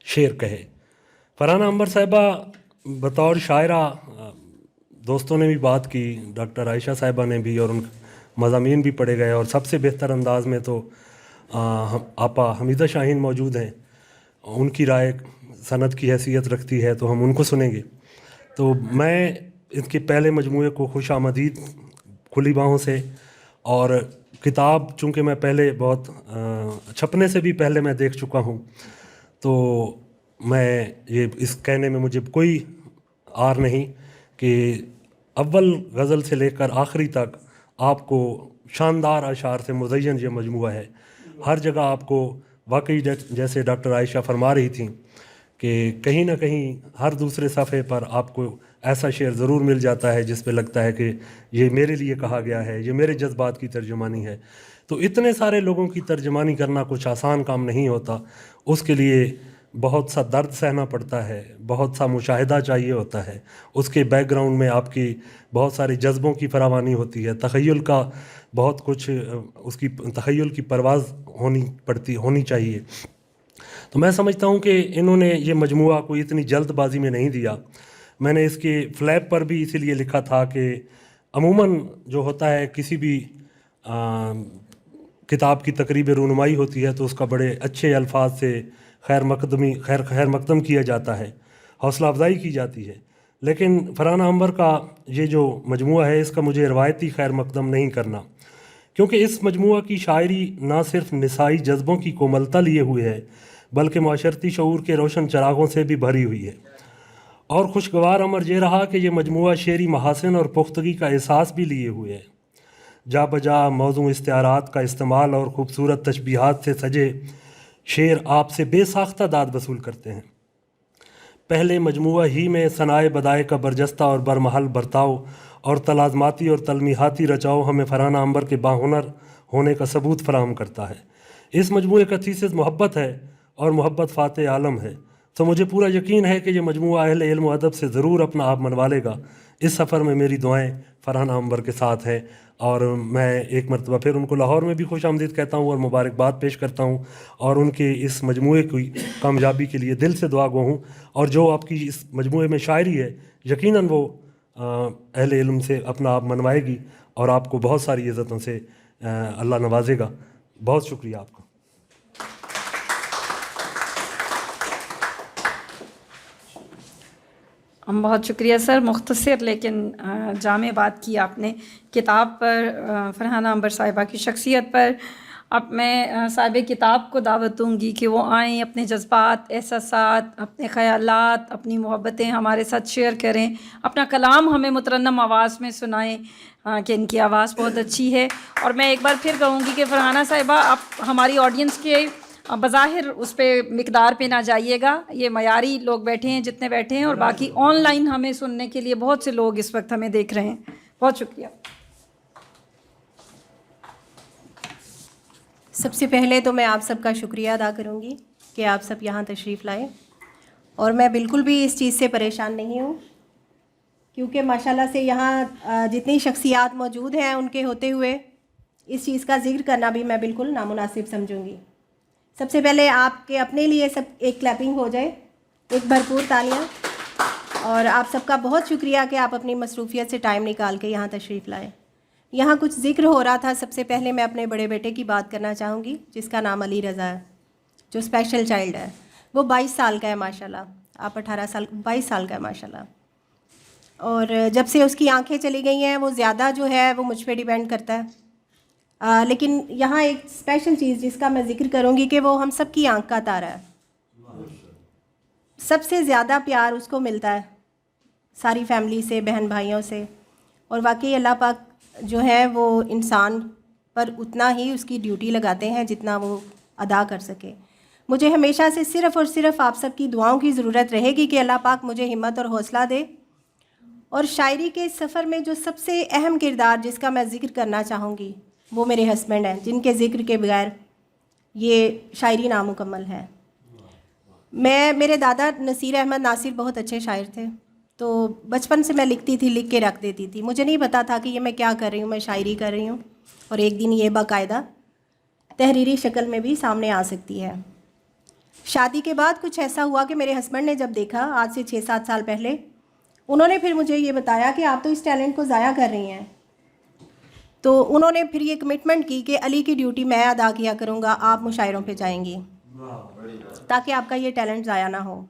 Speaker 7: شعر کہے. فرحانہ عنبر صاحبہ بطور شاعرہ، دوستوں نے بھی بات کی، ڈاکٹر عائشہ صاحبہ نے بھی، اور ان مضامین بھی پڑھے گئے، اور سب سے بہتر انداز میں تو آپا حمیدہ شاہین موجود ہیں. ان کی رائے سند کی حیثیت رکھتی ہے تو ہم ان کو سنیں گے. تو میں ان کے پہلے مجموعے کو خوش آمدید کھلی باہوں سے، اور کتاب چونکہ میں پہلے بہت چھپنے سے بھی پہلے میں دیکھ چکا ہوں، تو میں یہ اس کہنے میں مجھے کوئی آر نہیں کہ اول غزل سے لے کر آخری تک آپ کو شاندار اشعار سے مزین یہ مجموعہ ہے. ہر جگہ آپ کو واقعی جیسے ڈاکٹر عائشہ فرما رہی تھیں کہ کہیں نہ کہیں ہر دوسرے صفحے پر آپ کو ایسا شعر ضرور مل جاتا ہے جس پہ لگتا ہے کہ یہ میرے لیے کہا گیا ہے، یہ میرے جذبات کی ترجمانی ہے. تو اتنے سارے لوگوں کی ترجمانی کرنا کچھ آسان کام نہیں ہوتا. اس کے لیے بہت سا درد سہنا پڑتا ہے، بہت سا مشاہدہ چاہیے ہوتا ہے. اس کے بیک گراؤنڈ میں آپ کی بہت سارے جذبوں کی فراوانی ہوتی ہے، تخیل کا بہت کچھ، اس کی تخیل کی پرواز ہونی چاہیے. تو میں سمجھتا ہوں کہ انہوں نے یہ مجموعہ کوئی اتنی جلد بازی میں نہیں دیا. میں نے اس کے فلیپ پر بھی اسی لیے لکھا تھا کہ عموماً جو ہوتا ہے کسی بھی کتاب کی تقریب رونمائی ہوتی ہے تو اس کا بڑے اچھے الفاظ سے خیر مقدم کیا جاتا ہے، حوصلہ افزائی کی جاتی ہے. لیکن فرحانہ عنبر کا یہ جو مجموعہ ہے اس کا مجھے روایتی خیر مقدم نہیں کرنا، کیونکہ اس مجموعہ کی شاعری نہ صرف نسائی جذبوں کی کوملتا لیے ہوئے ہے بلکہ معاشرتی شعور کے روشن چراغوں سے بھی بھری ہوئی ہے. اور خوشگوار امر یہ رہا کہ یہ مجموعہ شعری محاسن اور پختگی کا احساس بھی لیے ہوئے ہے. جا بجا موضوع استعارات کا استعمال اور خوبصورت تشبیہات سے سجے شعر آپ سے بے ساختہ داد وصول کرتے ہیں. پہلے مجموعہ ہی میں ثنائے بدائے کا برجستہ اور برمحل برتاؤ اور تلازماتی اور تلمیحاتی رچاؤ ہمیں فرحانہ عنبر کے باہنر ہونے کا ثبوت فراہم کرتا ہے. اس مجموعے کا تھیسس محبت ہے اور محبت فاتح عالم ہے. تو مجھے پورا یقین ہے کہ یہ مجموعہ اہل علم و ادب سے ضرور اپنا آپ منوا لے گا. اس سفر میں میری دعائیں فرحانہ عنبر کے ساتھ ہیں، اور میں ایک مرتبہ پھر ان کو لاہور میں بھی خوش آمدید کہتا ہوں اور مبارکباد پیش کرتا ہوں، اور ان کے اس مجموعے کی کامیابی کے لیے دل سے دعا گو ہوں. اور جو آپ کی اس مجموعے میں شاعری ہے یقیناً وہ اہل علم سے اپنا آپ منوائے گی اور آپ کو بہت ساری عزتوں سے اللہ نوازے گا. بہت شکریہ آپ کا.
Speaker 2: بہت شکریہ سر. مختصر لیکن جامع بات کی آپ نے کتاب پر، فرحانہ عنبر صاحبہ کی شخصیت پر. اب میں صاحب کتاب کو دعوت دوں گی کہ وہ آئیں، اپنے جذبات، احساسات، اپنے خیالات، اپنی محبتیں ہمارے ساتھ شیئر کریں، اپنا کلام ہمیں مترنم آواز میں سنائیں کہ ان کی آواز بہت اچھی ہے. اور میں ایک بار پھر کہوں گی کہ فرحانہ صاحبہ آپ ہماری آڈینس کے بظاہر اس پہ مقدار پہ نہ جائیے گا. یہ معیاری لوگ بیٹھے ہیں جتنے بیٹھے ہیں، اور باقی آن لائن ہمیں سننے کے لیے بہت سے لوگ اس وقت ہمیں دیکھ رہے ہیں. بہت شکریہ.
Speaker 5: سب سے پہلے تو میں آپ سب کا شکریہ ادا کروں گی کہ آپ سب یہاں تشریف لائے، اور میں بالکل بھی اس چیز سے پریشان نہیں ہوں، کیونکہ ماشاءاللہ سے یہاں جتنی شخصیات موجود ہیں ان کے ہوتے ہوئے اس چیز کا ذکر کرنا بھی میں بالکل نامناسب سمجھوں گی. سب سے پہلے آپ کے اپنے لیے سب ایک کلیپنگ ہو جائے، ایک بھرپور تالیاں. اور آپ سب کا بہت شکریہ کہ آپ اپنی مصروفیت سے ٹائم نکال کے یہاں تشریف لائے. یہاں کچھ ذکر ہو رہا تھا. سب سے پہلے میں اپنے بڑے بیٹے کی بات کرنا چاہوں گی جس کا نام علی رضا ہے, جو اسپیشل چائلڈ ہے. وہ 22 سال کا ہے ماشاءاللہ. آپ 22 سال کا ہے ماشاءاللہ. اور جب سے اس کی آنکھیں چلی گئی ہیں وہ زیادہ جو ہے وہ مجھ پہ ڈیپینڈ کرتا ہے. لیکن یہاں ایک اسپیشل چیز جس کا میں ذکر کروں گی کہ وہ ہم سب کی آنکھ کا تارا ہے. سب سے زیادہ پیار اس کو ملتا ہے ساری فیملی سے, بہن بھائیوں سے. اور واقعی اللہ پاک جو ہے وہ انسان پر اتنا ہی اس کی ڈیوٹی لگاتے ہیں جتنا وہ ادا کر سکے. مجھے ہمیشہ سے صرف اور صرف آپ سب کی دعاؤں کی ضرورت رہے گی کہ اللہ پاک مجھے ہمت اور حوصلہ دے. اور شاعری کے سفر میں جو سب سے اہم کردار جس کا میں ذکر کرنا چاہوں گی وہ میرے ہسبینڈ ہیں, جن کے ذکر کے بغیر یہ شاعری نامکمل ہے. میرے دادا نصیر احمد ناصر بہت اچھے شاعر تھے, تو بچپن سے میں لکھتی تھی, لکھ کے رکھ دیتی تھی. مجھے نہیں پتا تھا کہ یہ میں کیا کر رہی ہوں, میں شاعری کر رہی ہوں. اور ایک دن یہ باقاعدہ تحریری شکل میں بھی سامنے آ سکتی ہے. شادی کے بعد کچھ ایسا ہوا کہ میرے ہسبینڈ نے جب دیکھا آج سے 6-7 سال پہلے, انہوں نے پھر مجھے یہ بتایا کہ آپ تو اس ٹیلنٹ کو ضائع کر رہی ہیں. تو انہوں نے پھر یہ کمٹمنٹ کی کہ علی کی ڈیوٹی میں ادا کیا کروں گا, آپ مشاعروں پہ جائیں گی تاکہ آپ کا یہ ٹیلنٹ ضائع نہ ہو.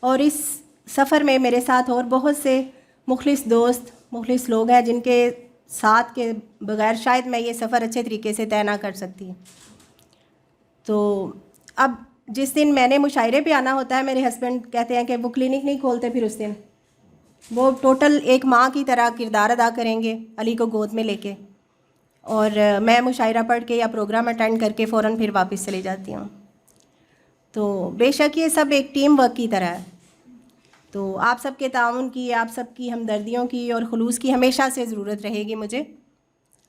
Speaker 5: اور اس سفر میں میرے ساتھ اور بہت سے مخلص دوست, مخلص لوگ ہیں جن کے ساتھ کے بغیر شاید میں یہ سفر اچھے طریقے سے طے نہ کر سکتی. تو اب جس دن میں نے مشاعرے پہ آنا ہوتا ہے, میرے ہسبینڈ کہتے ہیں کہ وہ کلینک نہیں کھولتے, پھر اس دن وہ ٹوٹل ایک ماں کی طرح کردار ادا کریں گے علی کو گود میں لے کے. اور میں مشاعرہ پڑھ کے یا پروگرام اٹینڈ کر کے فوراً پھر واپس چلی جاتی ہوں. تو بے شک یہ سب ایک ٹیم ورک کی طرح ہے. تو آپ سب کے تعاون کی, آپ سب کی ہمدردیوں کی اور خلوص کی ہمیشہ سے ضرورت رہے گی مجھے.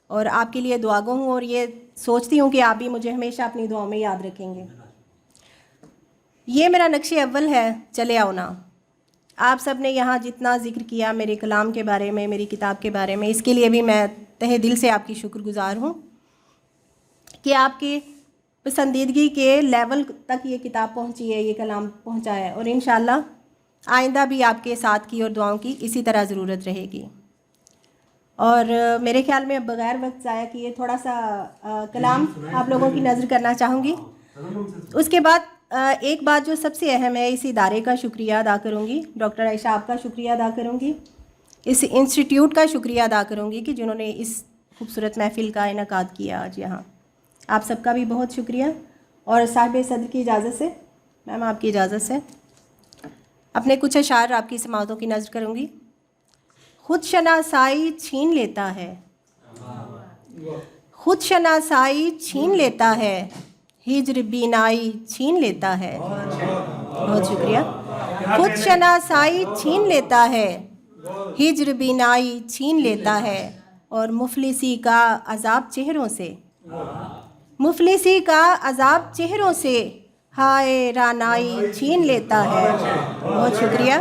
Speaker 5: اور آپ کے لیے دعاگو ہوں اور یہ سوچتی ہوں کہ آپ بھی مجھے ہمیشہ اپنی دعاؤں میں یاد رکھیں گے. یہ میرا نقش اول ہے چلے آؤ نا. آپ سب نے یہاں جتنا ذکر کیا میرے کلام کے بارے میں, میری کتاب کے بارے میں, اس کے لیے بھی میں تہہ دل سے آپ کی شکر گزار ہوں کہ آپ کے پسندیدگی کے لیول تک یہ کتاب پہنچی ہے, یہ کلام پہنچا ہے. اور انشاءاللہ آئندہ بھی آپ کے ساتھ کی اور دعاؤں کی اسی طرح ضرورت رہے گی. اور میرے خیال میں اب بغیر وقت ضائع کیے تھوڑا سا کلام آپ لوگوں کی نظر کرنا چاہوں گی. اس کے بعد ایک بات جو سب سے اہم ہے, اس ادارے کا شکریہ ادا کروں گی, ڈاکٹر عائشہ آپ کا شکریہ ادا کروں گی, اس انسٹیٹیوٹ کا شکریہ ادا کروں گی کہ جنہوں نے اس خوبصورت محفل کا انعقاد کیا آج یہاں. آپ سب کا بھی بہت شکریہ. اور صاحب صدر کی اجازت سے, میم آپ کی اجازت سے اپنے کچھ اشعار آپ کی سماعتوں کی نظر کروں گی. خود شناسائی چھین لیتا ہے, خود شناسائی چھین لیتا ہے, ہجر بینائی چھین لیتا ہے. بہت شکریہ. خود شناسائی چھین لیتا ہے, ہجر بینائی چھین لیتا ہے, اور مفلسی کا عذاب چہروں سے, مفلسی کا عذاب چہروں سے, ہائے رانائی چھین لیتا ہے. بہت شکریہ,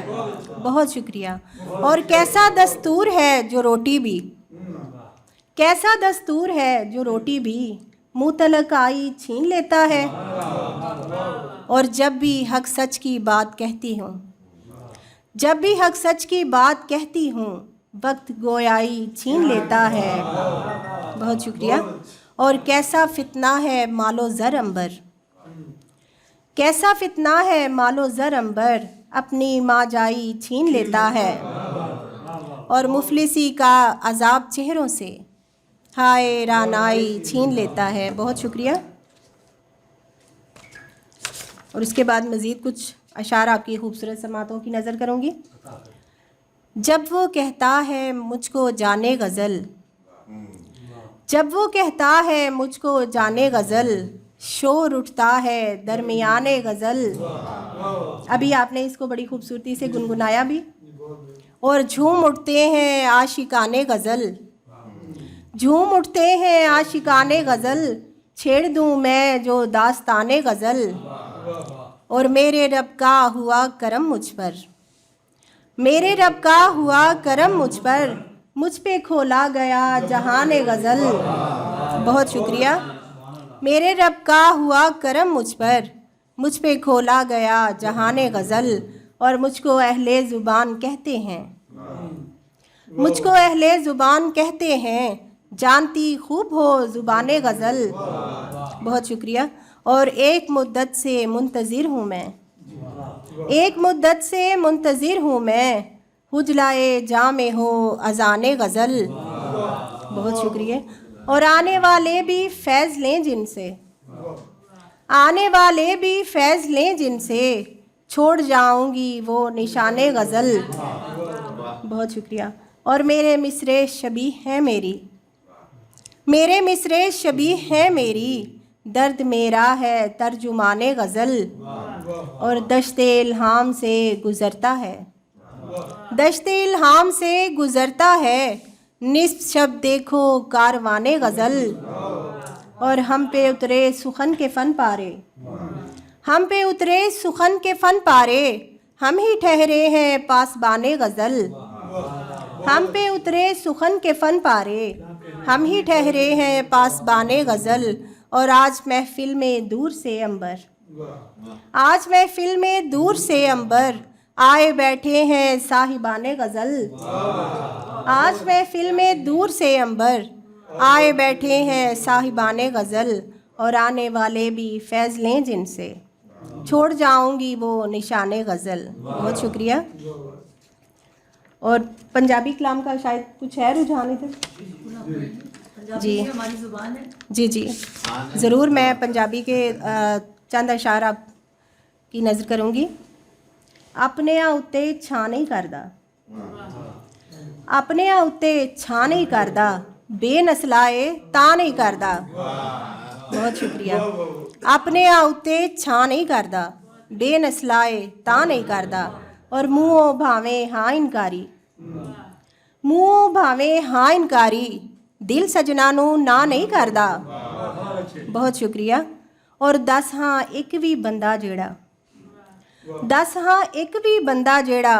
Speaker 5: بہت شکریہ. اور کیسا دستور ہے جو روٹی بھی, کیسا دستور ہے جو روٹی بھی مطلق آئی چھین لیتا ہے. اور جب بھی حق سچ کی بات کہتی ہوں, جب بھی حق سچ کی بات کہتی ہوں, وقت گویائی چھین لیتا ہے. بہت شکریہ. اور کیسا فتنہ ہے مال و زر عنبر, کیسا فتنہ ہے مال و زر عنبر, اپنی ماں جائی چھین لیتا ہے. اور مفلسی کا عذاب چہروں سے, ہائے رانائی چھین لیتا ہے. بہت شکریہ. اور اس کے بعد مزید کچھ اشعار آپ کی خوبصورت سماعتوں کی نظر کروں گی. جب وہ کہتا ہے مجھ کو جانے غزل, جب وہ کہتا ہے مجھ کو جانے غزل, شور اٹھتا ہے درمیان غزل. ابھی آپ نے اس کو بڑی خوبصورتی سے گنگنایا بھی. اور جھوم اٹھتے ہیں عاشقان غزل, جھوم اٹھتے ہیں عاشقان غزل, چھیڑ دوں میں جو داستان غزل. اور میرے رب کا ہوا کرم مجھ پر, میرے رب کا ہوا کرم مجھ پر, مجھ پہ کھولا گیا جہان غزل. بہت شکریہ. میرے رب کا ہوا کرم مجھ پر, مجھ پہ کھولا گیا جہان غزل. اور مجھ کو اہل زبان کہتے ہیں، مجھ کو اہل زبان کہتے ہیں، جانتی خوب ہو زبان غزل. بہت شکریہ. اور ایک مدت سے منتظر ہوں میں، ایک مدت سے منتظر ہوں میں، حجلائے جام ہو اذان غزل. بہت شکریہ. اور آنے والے بھی فیض لیں جن سے، آنے والے بھی فیض لیں جن سے، چھوڑ جاؤں گی وہ نشان غزل. بہت شکریہ. اور میرے مصرے شبیہ ہیں میری، میرے مصرے شبیہ ہیں میری، درد میرا ہے ترجمان غزل. اور دشت الہام سے گزرتا ہے، دشت الہام سے گزرتا ہے، نصف شب دیکھو کاروان غزل. اور ہم پہ اترے سخن کے فن پارے، ہم پہ اترے سخن کے فن پارے، ہم ہی ٹھہرے ہیں پاسبان غزل. ہم پہ اترے سخن کے فن پارے، ہم ہی ٹھہرے ہیں پاسبان غزل. اور آج محفل میں دور سے عنبر، آج محفل میں دور سے عنبر، آئے بیٹھے ہیں صاحبان غزل. آج محفل میں دور سے عنبر، آئے بیٹھے ہیں صاحبان غزل. اور آنے والے بھی فیض لیں جن سے، چھوڑ جاؤں گی وہ نشان غزل. بہت شکریہ. اور پنجابی کلام کا شاید کچھ ہے رجحان ادھر؟ جی جی جی ضرور، میں پنجابی کے چند اشعار آپ کی نظر کروں گی. اپنے اُتے چھاں نہیں کردا، اپنے اُتے چھاں نہیں کردا، بے نسلائے تاں نہیں کردا. بہت شکریہ. اپنے اُتے چھاں نہیں کردا، بے نسلائے تاں نہیں کردا. اور منہوں بھاویں ہاں انکاری، منہوں بھاویں ہاں انکاری، دل سجنا نو نہ نہیں کردا. بہت شکریہ. اور دس ہاں ایک بھی بندہ جیڑا، دس ہاں ایک بھی بندہ جیڑا،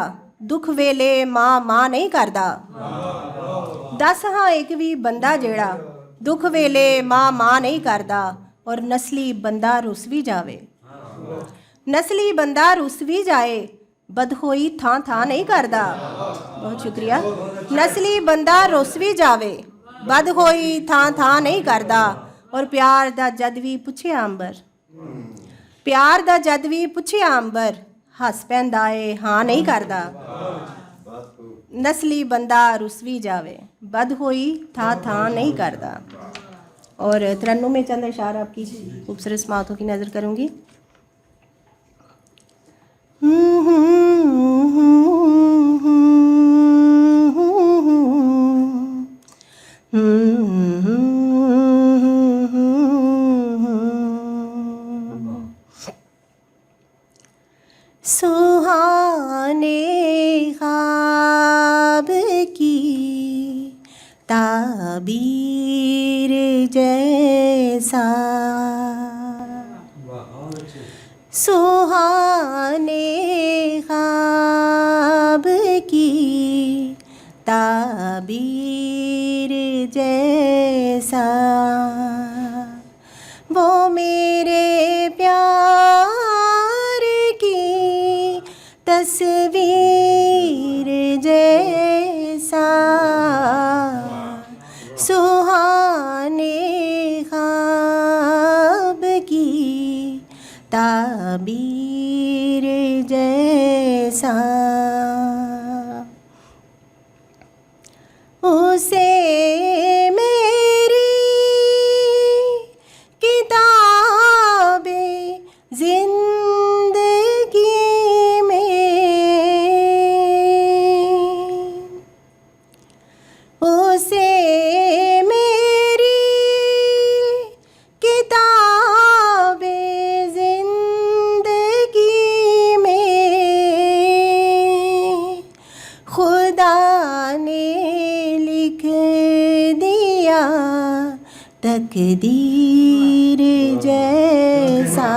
Speaker 5: دکھ ویلے ماں ماں نہیں کردا. دس ہاں ایک بھی بندہ جیڑا، دکھ ویلے ماں ماں نہیں کردا. اور نسلی بندہ رس بھی جاوے، نسلی بندہ رس بھی جائے، بدخوئی تھاں تھاں نہیں کردا. بہت شکریہ. نسلی بندہ رس بھی جاوے، بدخوئی تھاں تھاں نہیں کردا. اور پیار دا جد بھی پچھیا عنبر، پیار دا جد بھی پچھیا عنبر، ہس پیندا اے ہاں نہیں کردا. نسلی بندہ رس بھی جاوے، بد ہوئی تھا تھا نہیں کردا. اور ترنم میں چند اشعار آپ کی خوبصورت سماعتوں کی نظر کروں گی. سہانے خواب کی تعبیر جیسا، سہانے خواب کی تعبیر جیسا، وہ میرے پیار کی تصویر جیسا، سہانے خواب کی تعبیر جیسا. اسے میری کتاب زندگی میں، اسے میری کتاب زندگی میں خدا نے لکھ دیا تقدیر جیسا،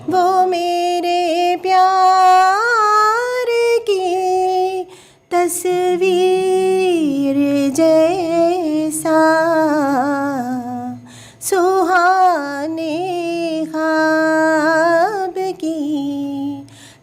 Speaker 5: وہ میرے پیار کی تصویر جیسا، سہانے خواب کی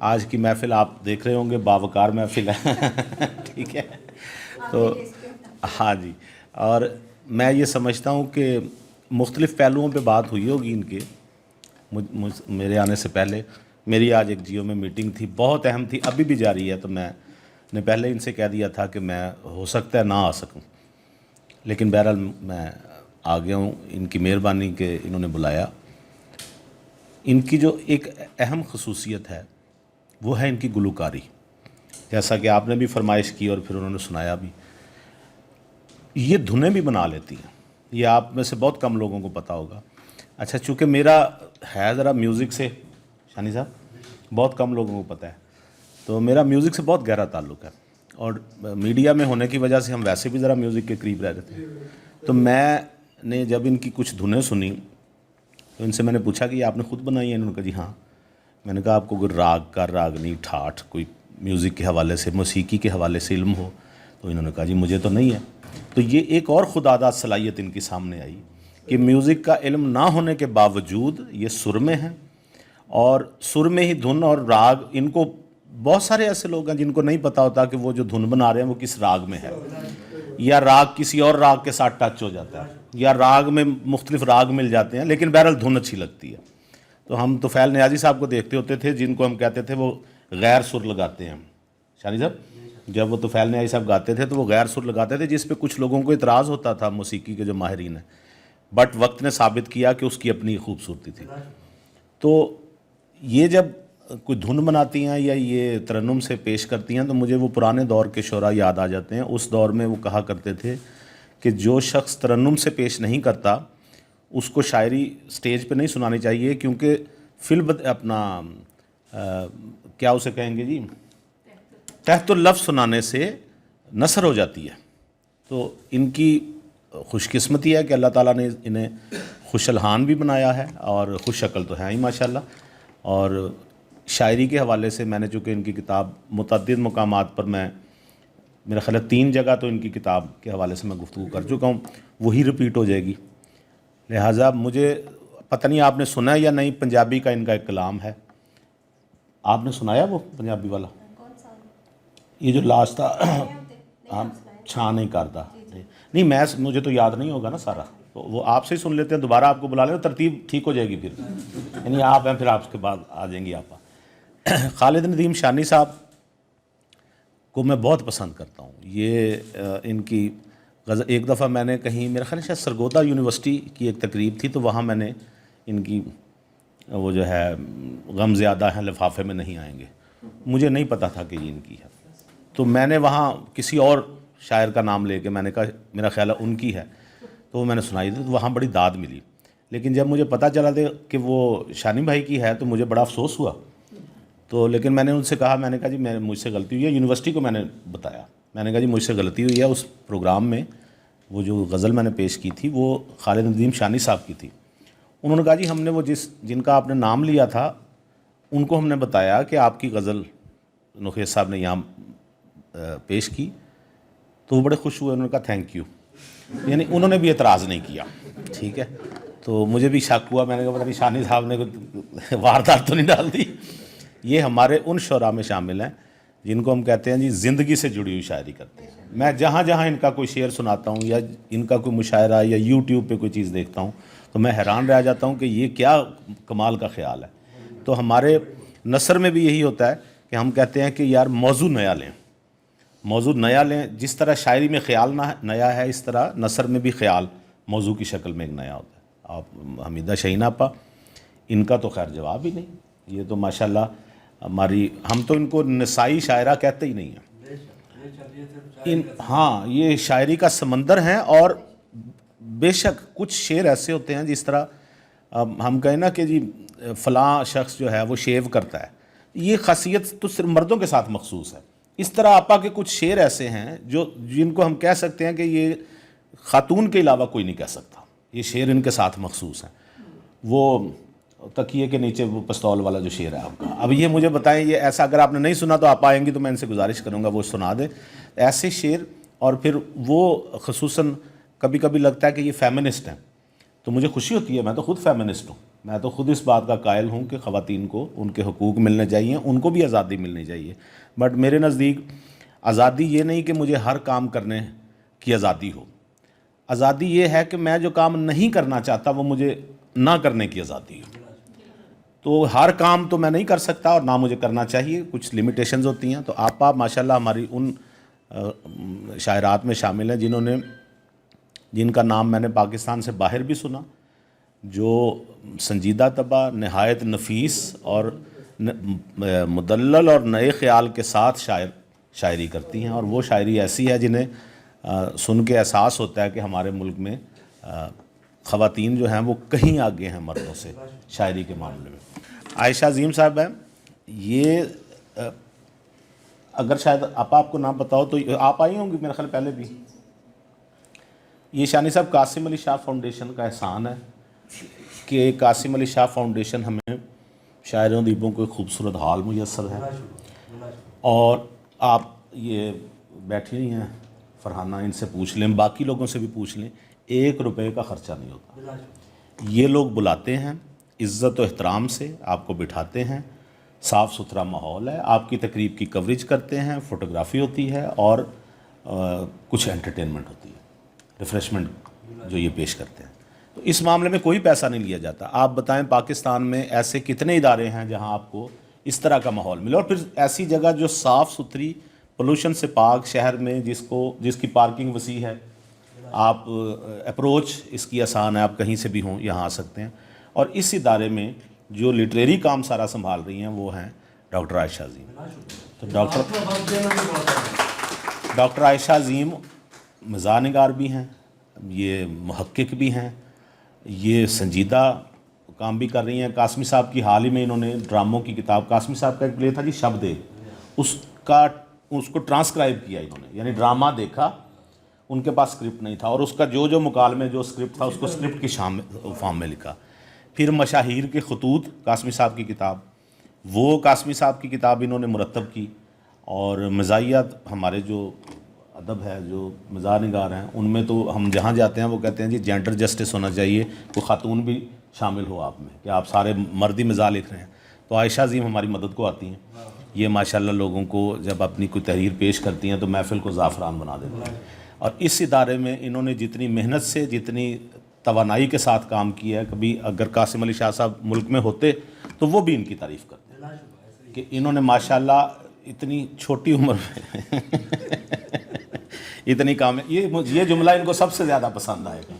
Speaker 9: آج کی محفل آپ دیکھ رہے ہوں گے، باوقار محفل ہے ٹھیک ہے. تو ہاں جی، اور میں یہ سمجھتا ہوں کہ مختلف پہلوؤں پہ بات ہوئی ہوگی ان کے. میرے آنے سے پہلے میری آج ایک جیو میں میٹنگ تھی، بہت اہم تھی، ابھی بھی جاری ہے. تو میں نے پہلے ان سے کہہ دیا تھا کہ میں ہو سکتا ہے نہ آ سکوں، لیکن بہرحال میں آ گیا ہوں. ان کی مہربانی کہ انہوں نے بلایا. ان کی جو ایک اہم خصوصیت ہے وہ ہے ان کی گلوکاری، جیسا کہ آپ نے بھی فرمائش کی اور پھر انہوں نے سنایا بھی. یہ دھنیں بھی بنا لیتی ہیں، یہ آپ میں سے بہت کم لوگوں کو پتہ ہوگا. اچھا، چونکہ میرا ہے ذرا میوزک سے، شانی صاحب بہت کم لوگوں کو پتہ ہے، تو میرا میوزک سے بہت گہرا تعلق ہے، اور میڈیا میں ہونے کی وجہ سے ہم ویسے بھی ذرا میوزک کے قریب رہ رہے تھے. تو میں نے جب ان کی کچھ دھنیں سنی تو ان سے میں نے پوچھا کہ یہ آپ نے خود بنائی ہیں؟ انہوں نے کہا جی ہاں. میں نے کہا آپ کو کوئی راگ کا راگنی ٹھاٹھ کوئی میوزک کے حوالے سے، موسیقی کے حوالے سے علم ہو؟ تو انہوں نے کہا جی مجھے تو نہیں ہے. تو یہ ایک اور خودآداد صلاحیت ان کی سامنے آئی کہ میوزک کا علم نہ ہونے کے باوجود یہ سر میں ہیں، اور سر میں ہی دھن اور راگ. ان کو بہت سارے ایسے لوگ ہیں جن کو نہیں پتہ ہوتا کہ وہ جو دھن بنا رہے ہیں وہ کس راگ میں ہے، یا راگ کسی اور راگ کے ساتھ ٹچ ہو جاتا ہے، یا راگ میں مختلف راگ مل جاتے ہیں، لیکن بہرحال دھن اچھی لگتی ہے. تو ہم طفیل نیازی صاحب کو دیکھتے ہوتے تھے جن کو ہم کہتے تھے وہ غیر سر لگاتے ہیں. شانی صاحب جب وہ طفیل نیازی صاحب گاتے تھے تو وہ غیر سر لگاتے تھے، جس پہ کچھ لوگوں کو اعتراض ہوتا تھا، موسیقی کے جو ماہرین ہیں، بٹ وقت نے ثابت کیا کہ اس کی اپنی خوبصورتی تھی. تو یہ جب کوئی دھن بناتی ہیں یا یہ ترنم سے پیش کرتی ہیں تو مجھے وہ پرانے دور کے شعراء یاد آ جاتے ہیں. اس دور میں وہ کہا کرتے تھے کہ جو شخص ترنم سے پیش نہیں کرتا اس کو شاعری سٹیج پہ نہیں سنانی چاہیے، کیونکہ اپنا کیا اسے کہیں گے جی، تحت اللفظ سنانے سے نثر ہو جاتی ہے. تو ان کی خوش قسمتی ہے کہ اللہ تعالیٰ نے انہیں خوش الحان بھی بنایا ہے، اور خوش شکل تو ہیں ہی ماشاءاللہ. اور شاعری کے حوالے سے میں نے چونکہ ان کی کتاب متعدد مقامات پر، میں میرا خیال ہے 3 جگہ تو ان کی کتاب کے حوالے سے میں گفتگو کر چکا ہوں، وہی رپیٹ ہو جائے گی. لہٰذا مجھے پتہ نہیں آپ نے سنا ہے یا نہیں، پنجابی کا ان کا ایک کلام ہے. آپ نے سنایا وہ پنجابی والا؟ یہ جو لاسٹ تھا، ہم چھا نہیں کرتا نہیں، مجھے تو یاد نہیں ہوگا نا سارا، تو وہ آپ سے ہی سن لیتے ہیں، دوبارہ آپ کو بلا لیں، ترتیب ٹھیک ہو جائے گی پھر. یعنی آپ ہیں، پھر آپ کے بعد آ جائیں گی آپ. خالد ندیم شانی صاحب کو میں بہت پسند کرتا ہوں. یہ ان کی غزل، ایک دفعہ میں نے کہیں، میرا خیال ہے شاید سرگودا یونیورسٹی کی ایک تقریب تھی، تو وہاں میں نے ان کی وہ جو ہے غم زیادہ ہیں لفافے میں نہیں آئیں گے، مجھے نہیں پتہ تھا کہ یہ ان کی ہے. تو میں نے وہاں کسی اور شاعر کا نام لے کے میں نے کہا میرا خیال ہے ان کی ہے، تو وہ میں نے سنائی تھی، تو وہاں بڑی داد ملی. لیکن جب مجھے پتہ چلا تھا کہ وہ شانی بھائی کی ہے تو مجھے بڑا افسوس ہوا. تو لیکن میں نے ان سے کہا، میں نے کہا جی مجھ سے غلطی ہوئی ہے. یونیورسٹی کو میں نے بتایا، میں نے کہا جی مجھ سے غلطی ہوئی ہے. اس پروگرام میں وہ جو غزل میں نے پیش کی تھی وہ خالد ندیم شانی صاحب کی تھی. انہوں نے کہا جی ہم نے وہ جن کا آپ نے نام لیا تھا ان کو ہم نے بتایا کہ آپ کی غزل نخیس صاحب نے یہاں پیش کی، تو وہ بڑے خوش ہوئے. انہوں نے کہا تھینک یو، یعنی انہوں نے بھی اعتراض نہیں کیا. ٹھیک ہے، تو مجھے بھی شک ہوا، میں نے کہا پتہ نہیں شانی صاحب نے کوئی واردات تو نہیں ڈال دی. یہ ہمارے ان شعراء میں شامل ہیں جن کو ہم کہتے ہیں جی زندگی سے جڑی ہوئی شاعری کرتے ہیں. میں جہاں جہاں ان کا کوئی شعر سناتا ہوں یا ان کا کوئی مشاعرہ یا یوٹیوب پہ کوئی چیز دیکھتا ہوں تو میں حیران رہ جاتا ہوں کہ یہ کیا کمال کا خیال ہے. تو ہمارے نثر میں بھی یہی ہوتا ہے کہ ہم کہتے ہیں کہ یار موضوع نیا لیں، موضوع نیا لیں. جس طرح شاعری میں خیال نیا ہے، اس طرح نثر میں بھی خیال موضوع کی شکل میں ایک نیا ہوتا ہے. آپ حمیدہ شہین آپا، ان کا تو خیر جواب ہی نہیں. یہ تو ماشاءاللہ ہماری، ہم تو ان کو نسائی شاعرہ کہتے ہی نہیں ہیں. ہاں، یہ شاعری کا سمندر ہیں. اور بے شک کچھ شعر ایسے ہوتے ہیں جس طرح ہم کہیں نا کہ جی فلاں شخص جو ہے وہ شیو کرتا ہے، یہ خاصیت تو صرف مردوں کے ساتھ مخصوص ہے. اس طرح آپا کے کچھ شعر ایسے ہیں جن کو ہم کہہ سکتے ہیں کہ یہ خاتون کے علاوہ کوئی نہیں کہہ سکتا. یہ شعر ان کے ساتھ مخصوص ہیں. وہ تکیے کے نیچے وہ پستول والا جو شعر ہے آپ کا، اب یہ مجھے بتائیں، یہ ایسا اگر آپ نے نہیں سنا تو آپ آئیں گی تو میں ان سے گزارش کروں گا وہ سنا دیں ایسے شعر. اور پھر وہ خصوصاً کبھی کبھی لگتا ہے کہ یہ فیمنسٹ ہیں، تو مجھے خوشی ہوتی ہے، میں تو خود فیمنسٹ ہوں. میں تو خود اس بات کا قائل ہوں کہ خواتین کو ان کے حقوق ملنے چاہیے, ان کو بھی آزادی ملنی چاہیے. بٹ میرے نزدیک آزادی یہ نہیں کہ مجھے ہر کام کرنے کی آزادی ہو. آزادی یہ ہے کہ میں جو کام نہیں کرنا چاہتا وہ مجھے نہ کرنے کی آزادی ہو. تو ہر کام تو میں نہیں کر سکتا اور نہ مجھے کرنا چاہیے, کچھ لمیٹیشنز ہوتی ہیں. تو آپ ماشاءاللہ ہماری ان شاعرات میں شامل ہیں جن کا نام میں نے پاکستان سے باہر بھی سنا, جو سنجیدہ طبع, نہایت نفیس اور مدلل اور نئے خیال کے ساتھ شاعری کرتی ہیں. اور وہ شاعری ایسی ہے جنہیں سن کے احساس ہوتا ہے کہ ہمارے ملک میں خواتین جو ہیں وہ کہیں آگے ہیں مردوں سے شاعری کے معاملے میں. عائشہ عظیم صاحب ہیں, یہ اگر شاید آپ کو نہ پتا ہو تو آپ آئی ہوں گی میرے خیال پہلے بھی. یہ شانی صاحب قاسم علی شاہ فاؤنڈیشن کا احسان ہے کہ قاسم علی شاہ فاؤنڈیشن ہمیں شاعروں دیبوں کو ایک خوبصورت ہال میسر ہے. اور آپ یہ بیٹھی ہوئی ہیں فرحانہ, ان سے پوچھ لیں, باقی لوگوں سے بھی پوچھ لیں, 1 روپے کا خرچہ نہیں ہوتا. یہ لوگ بلاتے ہیں عزت و احترام سے, آپ کو بٹھاتے ہیں, صاف ستھرا ماحول ہے, آپ کی تقریب کی کوریج کرتے ہیں, فوٹوگرافی ہوتی ہے اور کچھ انٹرٹینمنٹ ہوتی ہے, ریفریشمنٹ جو یہ پیش کرتے ہیں. تو اس معاملے میں کوئی پیسہ نہیں لیا جاتا. آپ بتائیں پاکستان میں ایسے کتنے ادارے ہیں جہاں آپ کو اس طرح کا ماحول ملے, اور پھر ایسی جگہ جو صاف ستھری, پولوشن سے پاک, شہر میں جس کی پارکنگ وسیع ہے, آپ اپروچ اس کی آسان ہے, آپ کہیں سے بھی ہوں یہاں آ سکتے ہیں. اور اس ادارے میں جو لٹریری کام سارا سنبھال رہی ہیں وہ ہیں ڈاکٹر عائشہ عظیم. تو ڈاکٹر عائشہ عظیم مزاح نگار بھی ہیں, یہ محقق بھی ہیں, یہ سنجیدہ کام بھی کر رہی ہیں. قاسمی صاحب کی حال ہی میں انہوں نے ڈراموں کی کتاب, قاسمی صاحب کا ایک پلے تھا جی شب دے, اس کو ٹرانسکرائب کیا انہوں نے, یعنی ڈرامہ دیکھا, ان کے پاس اسکرپٹ نہیں تھا, اور اس کا جو مکالمے جو اسکرپٹ تھا اس کو اسکرپٹ کی فارم میں لکھا. پھر مشاہیر کے خطوط, قاسمی صاحب کی کتاب, وہ قاسمی صاحب کی کتاب انہوں نے مرتب کی. اور مزاحیات, ہمارے جو ادب ہے, جو مزاح نگار ہیں, ان میں تو ہم جہاں جاتے ہیں وہ کہتے ہیں جی جینڈر جسٹس ہونا چاہیے, کوئی خاتون بھی شامل ہو آپ میں, کہ آپ سارے مردی مزاح لکھ رہے ہیں. تو عائشہ عظیم ہماری مدد کو آتی ہیں. یہ ماشاءاللہ لوگوں کو جب اپنی کوئی تحریر پیش کرتی ہیں تو محفل کو زعفران بنا دیتی ہیں. اور اس ادارے میں انہوں نے جتنی محنت سے, جتنی توانائی کے ساتھ کام کیا ہے, کبھی اگر قاسم علی شاہ صاحب ملک میں ہوتے تو وہ بھی ان کی تعریف کرتے کہ انہوں نے ماشاءاللہ اتنی چھوٹی عمر میں اتنی کام, یہ جملہ ان کو سب سے زیادہ پسند آئے گا.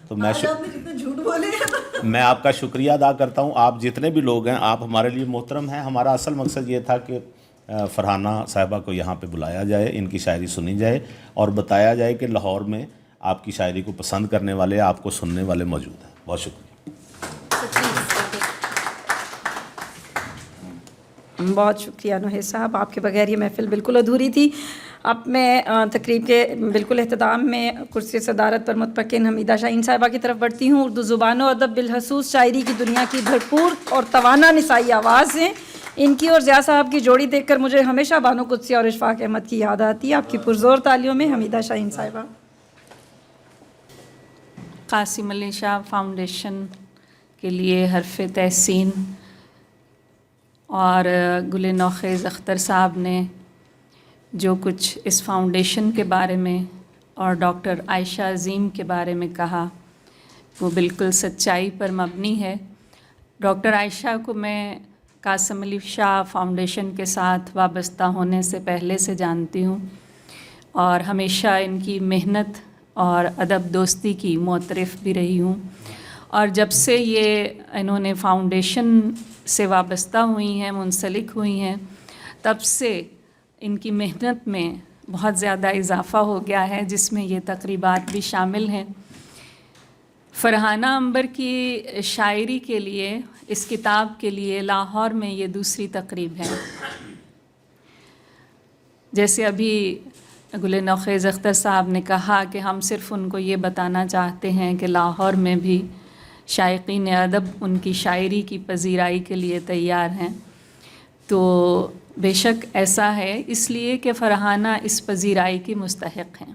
Speaker 9: تو میں آپ کا شکریہ ادا کرتا ہوں. آپ جتنے بھی لوگ ہیں آپ ہمارے لیے محترم ہیں. ہمارا اصل مقصد یہ تھا کہ فرحانہ صاحبہ کو یہاں پہ بلایا جائے, ان کی شاعری سنی جائے اور بتایا جائے کہ لاہور میں آپ کی شاعری کو پسند کرنے والے, آپ کو سننے والے موجود ہیں. بہت شکریہ.
Speaker 2: بہت شکریہ نوحیز صاحب, آپ کے بغیر یہ محفل بالکل ادھوری تھی. اب میں تقریب کے بالکل اختتام میں کرسی صدارت پر متمکن حمیدہ شاہین صاحبہ کی طرف بڑھتی ہوں. اردو زبان و ادب بالخصوص شاعری کی دنیا کی بھرپور اور توانا نسائی آواز ہیں. ان کی اور ضیاء صاحب کی جوڑی دیکھ کر مجھے ہمیشہ بانو قدسی اور اشفاق احمد کی یاد آتی ہے. آپ کی پرزور تالیوں میں حمیدہ شاہین صاحبہ.
Speaker 3: قاسم علی شاہ فاؤنڈیشن کے لیے حرف تحسین, اور گل نوخیز اختر صاحب نے جو کچھ اس فاؤنڈیشن کے بارے میں اور ڈاکٹر عائشہ عظیم کے بارے میں کہا وہ بالکل سچائی پر مبنی ہے. ڈاکٹر عائشہ کو میں قاسم علی شاہ فاؤنڈیشن کے ساتھ وابستہ ہونے سے پہلے سے جانتی ہوں, اور ہمیشہ ان کی محنت اور ادب دوستی کی معترف بھی رہی ہوں. اور جب سے انہوں نے فاؤنڈیشن سے وابستہ ہوئی ہیں, منسلک ہوئی ہیں, تب سے ان کی محنت میں بہت زیادہ اضافہ ہو گیا ہے, جس میں یہ تقریبات بھی شامل ہیں. فرحانہ عنبر کی شاعری کے لیے, اس کتاب کے لیے لاہور میں یہ دوسری تقریب ہے. جیسے ابھی گل نوخیز اختر صاحب نے کہا کہ ہم صرف ان کو یہ بتانا چاہتے ہیں کہ لاہور میں بھی شائقین ادب ان کی شاعری کی پذیرائی کے لیے تیار ہیں. تو بے شک ایسا ہے, اس لیے کہ فرحانہ اس پذیرائی کی مستحق ہیں.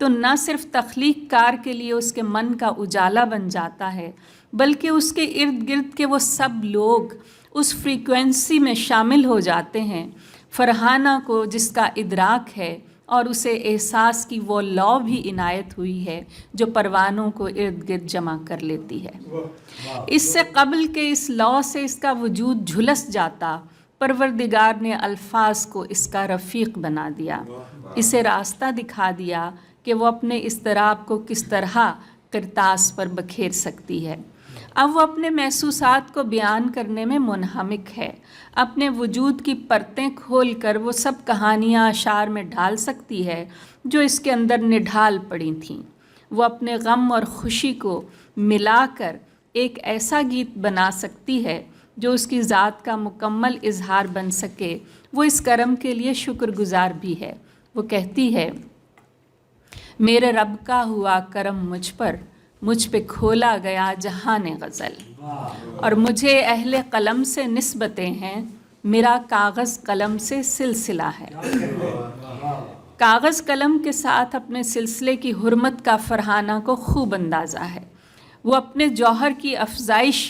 Speaker 3: تو نہ صرف تخلیق کار کے لیے اس کے من کا اجالا بن جاتا ہے، بلکہ اس کے ارد گرد کے وہ سب لوگ اس فریکوینسی میں شامل ہو جاتے ہیں فرحانہ کو جس کا ادراک ہے اور اسے احساس کی وہ لا بھی عنایت ہوئی ہے جو پروانوں کو ارد گرد جمع کر لیتی ہے۔ اس سے قبل کہ اس لا سے اس کا وجود جھلس جاتا، پروردگار نے الفاظ کو اس کا رفیق بنا دیا، اسے راستہ دکھا دیا کہ وہ اپنے اضطراب کو کس طرح کرتاس پر بکھیر سکتی ہے۔ اب وہ اپنے محسوسات کو بیان کرنے میں منہمک ہے، اپنے وجود کی پرتیں کھول کر وہ سب کہانیاں اشعار میں ڈھال سکتی ہے جو اس کے اندر نڈھال پڑی تھیں۔ وہ اپنے غم اور خوشی کو ملا کر ایک ایسا گیت بنا سکتی ہے جو اس کی ذات کا مکمل اظہار بن سکے۔ وہ اس کرم کے لیے شکر گزار بھی ہے۔ وہ کہتی ہے، میرے رب کا ہوا کرم مجھ پر، مجھ پہ کھولا گیا جہان غزل، اور مجھے اہل قلم سے نسبتیں ہیں، میرا کاغذ قلم سے سلسلہ ہے۔ کاغذ قلم کے ساتھ اپنے سلسلے کی حرمت کا فرحانہ کو خوب اندازہ ہے۔ وہ اپنے جوہر کی افزائش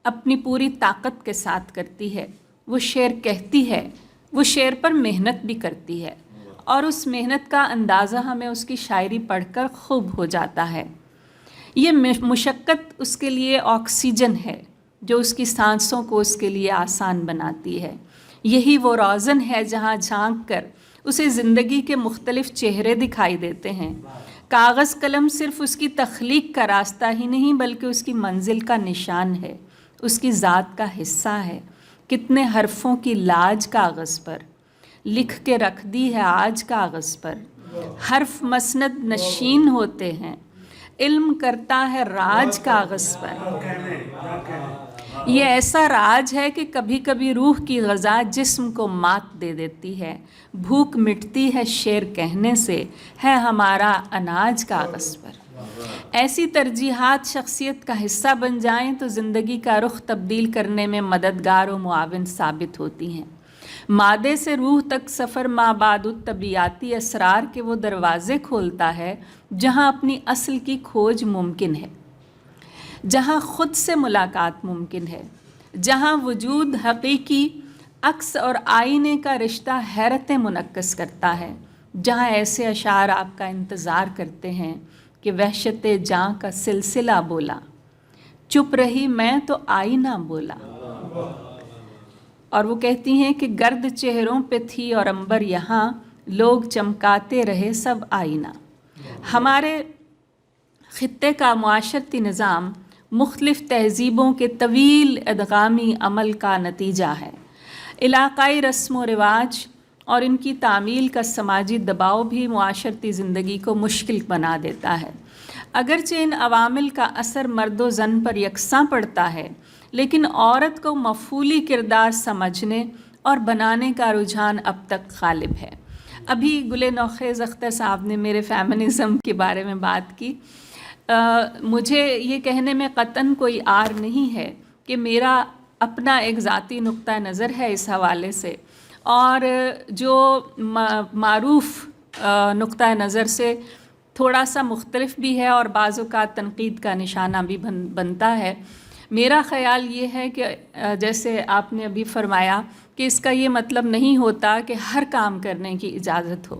Speaker 3: اپنی پوری طاقت کے ساتھ کرتی ہے۔ وہ شعر کہتی ہے، وہ شعر پر محنت بھی کرتی ہے، اور اس محنت کا اندازہ ہمیں اس کی شاعری پڑھ کر خوب ہو جاتا ہے۔ یہ مشقت اس کے لیے آکسیجن ہے جو اس کی سانسوں کو اس کے لیے آسان بناتی ہے۔ یہی وہ روزن ہے جہاں جھانک کر اسے زندگی کے مختلف چہرے دکھائی دیتے ہیں۔ کاغذ قلم صرف اس کی تخلیق کا راستہ ہی نہیں بلکہ اس کی منزل کا نشان ہے، اس کی ذات کا حصہ ہے۔ کتنے حرفوں کی لاج کاغذ پر لکھ کے رکھ دی ہے آج کاغذ پر، حرف مسند نشین ہوتے ہیں، علم کرتا ہے راج کاغذ پر۔ یہ ایسا راج ہے کہ کبھی کبھی روح کی غذا جسم کو مات دے دیتی ہے، بھوک مٹتی ہے شعر کہنے سے، ہے ہمارا اناج کاغذ پر۔ ایسی ترجیحات شخصیت کا حصہ بن جائیں تو زندگی کا رخ تبدیل کرنے میں مددگار و معاون ثابت ہوتی ہیں۔ مادے سے روح تک سفر مابعد الطبیعاتی اسرار کے وہ دروازے کھولتا ہے جہاں اپنی اصل کی کھوج ممکن ہے، جہاں خود سے ملاقات ممکن ہے، جہاں وجود حقیقی عکس اور آئینے کا رشتہ حیرتیں منعکس کرتا ہے، جہاں ایسے اشعار آپ کا انتظار کرتے ہیں کہ وحشت جاں کا سلسلہ بولا، چپ رہی میں تو آئینہ بولا۔ اور وہ کہتی ہیں کہ گرد چہروں پہ تھی اور عنبر یہاں، لوگ چمکاتے رہے سب آئینہ۔ ہمارے خطے کا معاشرتی نظام مختلف تہذیبوں کے طویل ادغامی عمل کا نتیجہ ہے۔ علاقائی رسم و رواج اور ان کی تعمیل کا سماجی دباؤ بھی معاشرتی زندگی کو مشکل بنا دیتا ہے۔ اگرچہ ان عوامل کا اثر مرد و زن پر یکساں پڑتا ہے، لیکن عورت کو مفعولی کردار سمجھنے اور بنانے کا رجحان اب تک غالب ہے۔ ابھی گل نوخیز اختر صاحب نے میرے فیمنزم کے بارے میں بات کی۔ مجھے یہ کہنے میں قطعاً کوئی عار نہیں ہے کہ میرا اپنا ایک ذاتی نقطہ نظر ہے اس حوالے سے، اور جو معروف نقطہ نظر سے تھوڑا سا مختلف بھی ہے اور بعض اوقات تنقید کا نشانہ بھی بنتا ہے۔ میرا خیال یہ ہے کہ جیسے آپ نے ابھی فرمایا کہ اس کا یہ مطلب نہیں ہوتا کہ ہر کام کرنے کی اجازت ہو،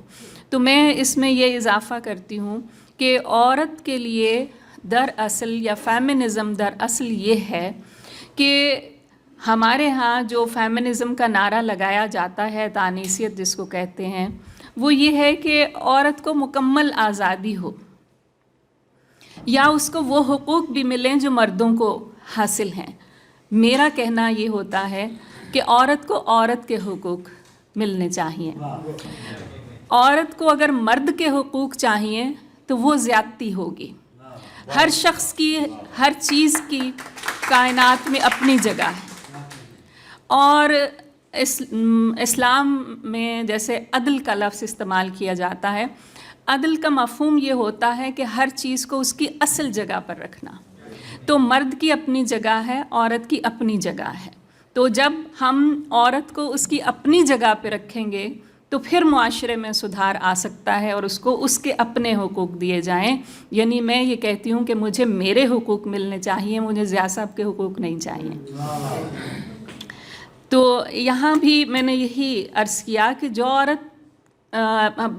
Speaker 3: تو میں اس میں یہ اضافہ کرتی ہوں کہ عورت کے لیے دراصل یا فیمنزم دراصل یہ ہے کہ ہمارے ہاں جو فیمنزم کا نعرہ لگایا جاتا ہے، تانیثیت جس کو کہتے ہیں، وہ یہ ہے کہ عورت کو مکمل آزادی ہو، یا اس کو وہ حقوق بھی ملیں جو مردوں کو حاصل ہیں۔ میرا کہنا یہ ہوتا ہے کہ عورت کو عورت کے حقوق ملنے چاہیے۔ عورت کو اگر مرد کے حقوق چاہیے تو وہ زیادتی ہوگی۔ ہر شخص کی، ہر چیز کی کائنات میں اپنی جگہ ہے، اور اسلام میں جیسے عدل کا لفظ استعمال کیا جاتا ہے، عدل کا مفہوم یہ ہوتا ہے کہ ہر چیز کو اس کی اصل جگہ پر رکھنا۔ تو مرد کی اپنی جگہ ہے، عورت کی اپنی جگہ ہے۔ تو جب ہم عورت کو اس کی اپنی جگہ پہ رکھیں گے تو پھر معاشرے میں سدھار آ سکتا ہے اور اس کو اس کے اپنے حقوق دیے جائیں. یعنی میں یہ کہتی ہوں کہ مجھے میرے حقوق ملنے چاہیے, مجھے ضیاء صاحب کے حقوق نہیں چاہیے. تو یہاں بھی میں نے یہی عرض کیا کہ جو عورت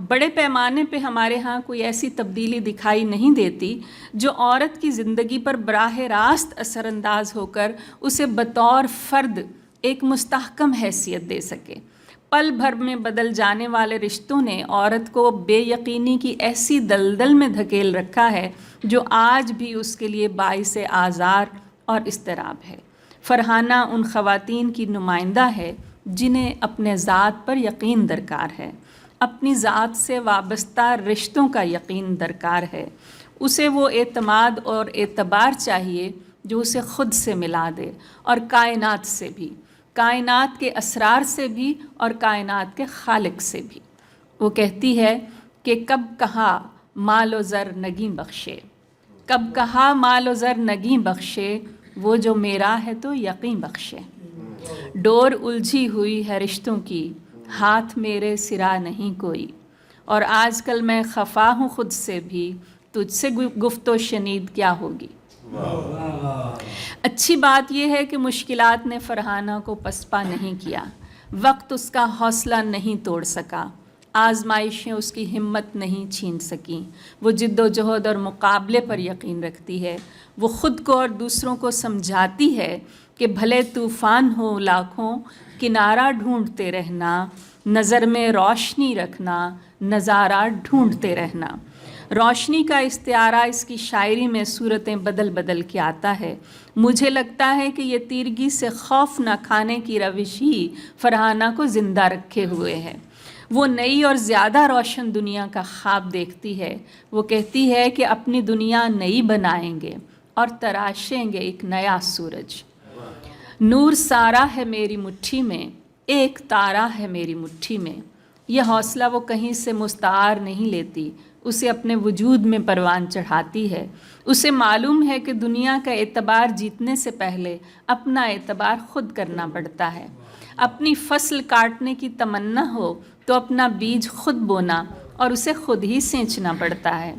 Speaker 3: بڑے پیمانے پہ ہمارے ہاں کوئی ایسی تبدیلی دکھائی نہیں دیتی جو عورت کی زندگی پر براہ راست اثر انداز ہو کر اسے بطور فرد ایک مستحکم حیثیت دے سکے. پل بھر میں بدل جانے والے رشتوں نے عورت کو بے یقینی کی ایسی دلدل میں دھکیل رکھا ہے جو آج بھی اس کے لیے باعث آزار اور اضطراب ہے. فرحانہ ان خواتین کی نمائندہ ہے جنہیں اپنے ذات پر یقین درکار ہے, اپنی ذات سے وابستہ رشتوں کا یقین درکار ہے. اسے وہ اعتماد اور اعتبار چاہیے جو اسے خود سے ملا دے اور کائنات سے بھی, کائنات کے اسرار سے بھی اور کائنات کے خالق سے بھی. وہ کہتی ہے کہ کب کہا مال و زر نگیں بخشے, کب کہا مال و زر نگیں بخشے, وہ جو میرا ہے تو یقین بخشے. ڈور الجھی ہوئی ہے رشتوں کی, ہاتھ میرے سرا نہیں کوئی, اور آج کل میں خفا ہوں خود سے بھی, تجھ سے گفت و شنید کیا ہوگی. اچھی بات یہ ہے کہ مشکلات نے فرحانہ کو پسپا نہیں کیا, وقت اس کا حوصلہ نہیں توڑ سکا, آزمائشیں اس کی ہمت نہیں چھین سکیں. وہ جد و جہد اور مقابلے پر یقین رکھتی ہے. وہ خود کو اور دوسروں کو سمجھاتی ہے کہ بھلے طوفان ہو لاکھوں, کنارہ ڈھونڈتے رہنا, نظر میں روشنی رکھنا, نظارہ ڈھونڈتے رہنا. روشنی کا استعارہ اس کی شاعری میں صورتیں بدل بدل کے آتا ہے. مجھے لگتا ہے کہ یہ تیرگی سے خوف نہ کھانے کی روش ہی فرحانہ کو زندہ رکھے ہوئے ہے. وہ نئی اور زیادہ روشن دنیا کا خواب دیکھتی ہے. وہ کہتی ہے کہ اپنی دنیا نئی بنائیں گے اور تراشیں گے ایک نیا سورج. نور سارا ہے میری مٹھی میں, ایک تارا ہے میری مٹھی میں. یہ حوصلہ وہ کہیں سے مستعار نہیں لیتی, اسے اپنے وجود میں پروان چڑھاتی ہے. اسے معلوم ہے کہ دنیا کا اعتبار جیتنے سے پہلے اپنا اعتبار خود کرنا پڑتا ہے. اپنی فصل کاٹنے کی تمنا ہو تو اپنا بیج خود بونا اور اسے خود ہی سینچنا پڑتا ہے.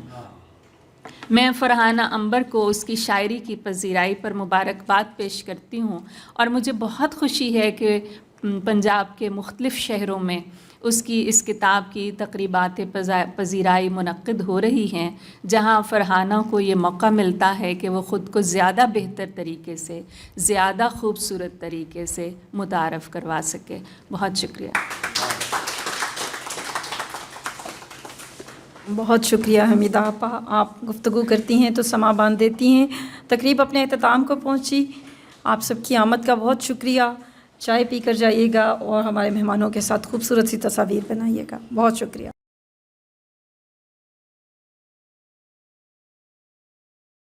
Speaker 3: میں فرحانہ عنبر کو اس کی شاعری کی پذیرائی پر مبارکباد پیش کرتی ہوں, اور مجھے بہت خوشی ہے کہ پنجاب کے مختلف شہروں میں اس کی اس کتاب کی تقریبات پذیرائی منعقد ہو رہی ہیں, جہاں فرحانہ کو یہ موقع ملتا ہے کہ وہ خود کو زیادہ بہتر طریقے سے, زیادہ خوبصورت طریقے سے متعارف کروا سکے. بہت شکریہ.
Speaker 2: بہت شکریہ حمیدہ آپا, آپ گفتگو کرتی ہیں تو سما باندھ دیتی ہیں. تقریب اپنے اختتام کو پہنچی. آپ سب کی آمد کا بہت شکریہ. چائے پی کر جائیے گا اور ہمارے مہمانوں کے ساتھ خوبصورت سی تصاویر بنائیے گا. بہت شکریہ.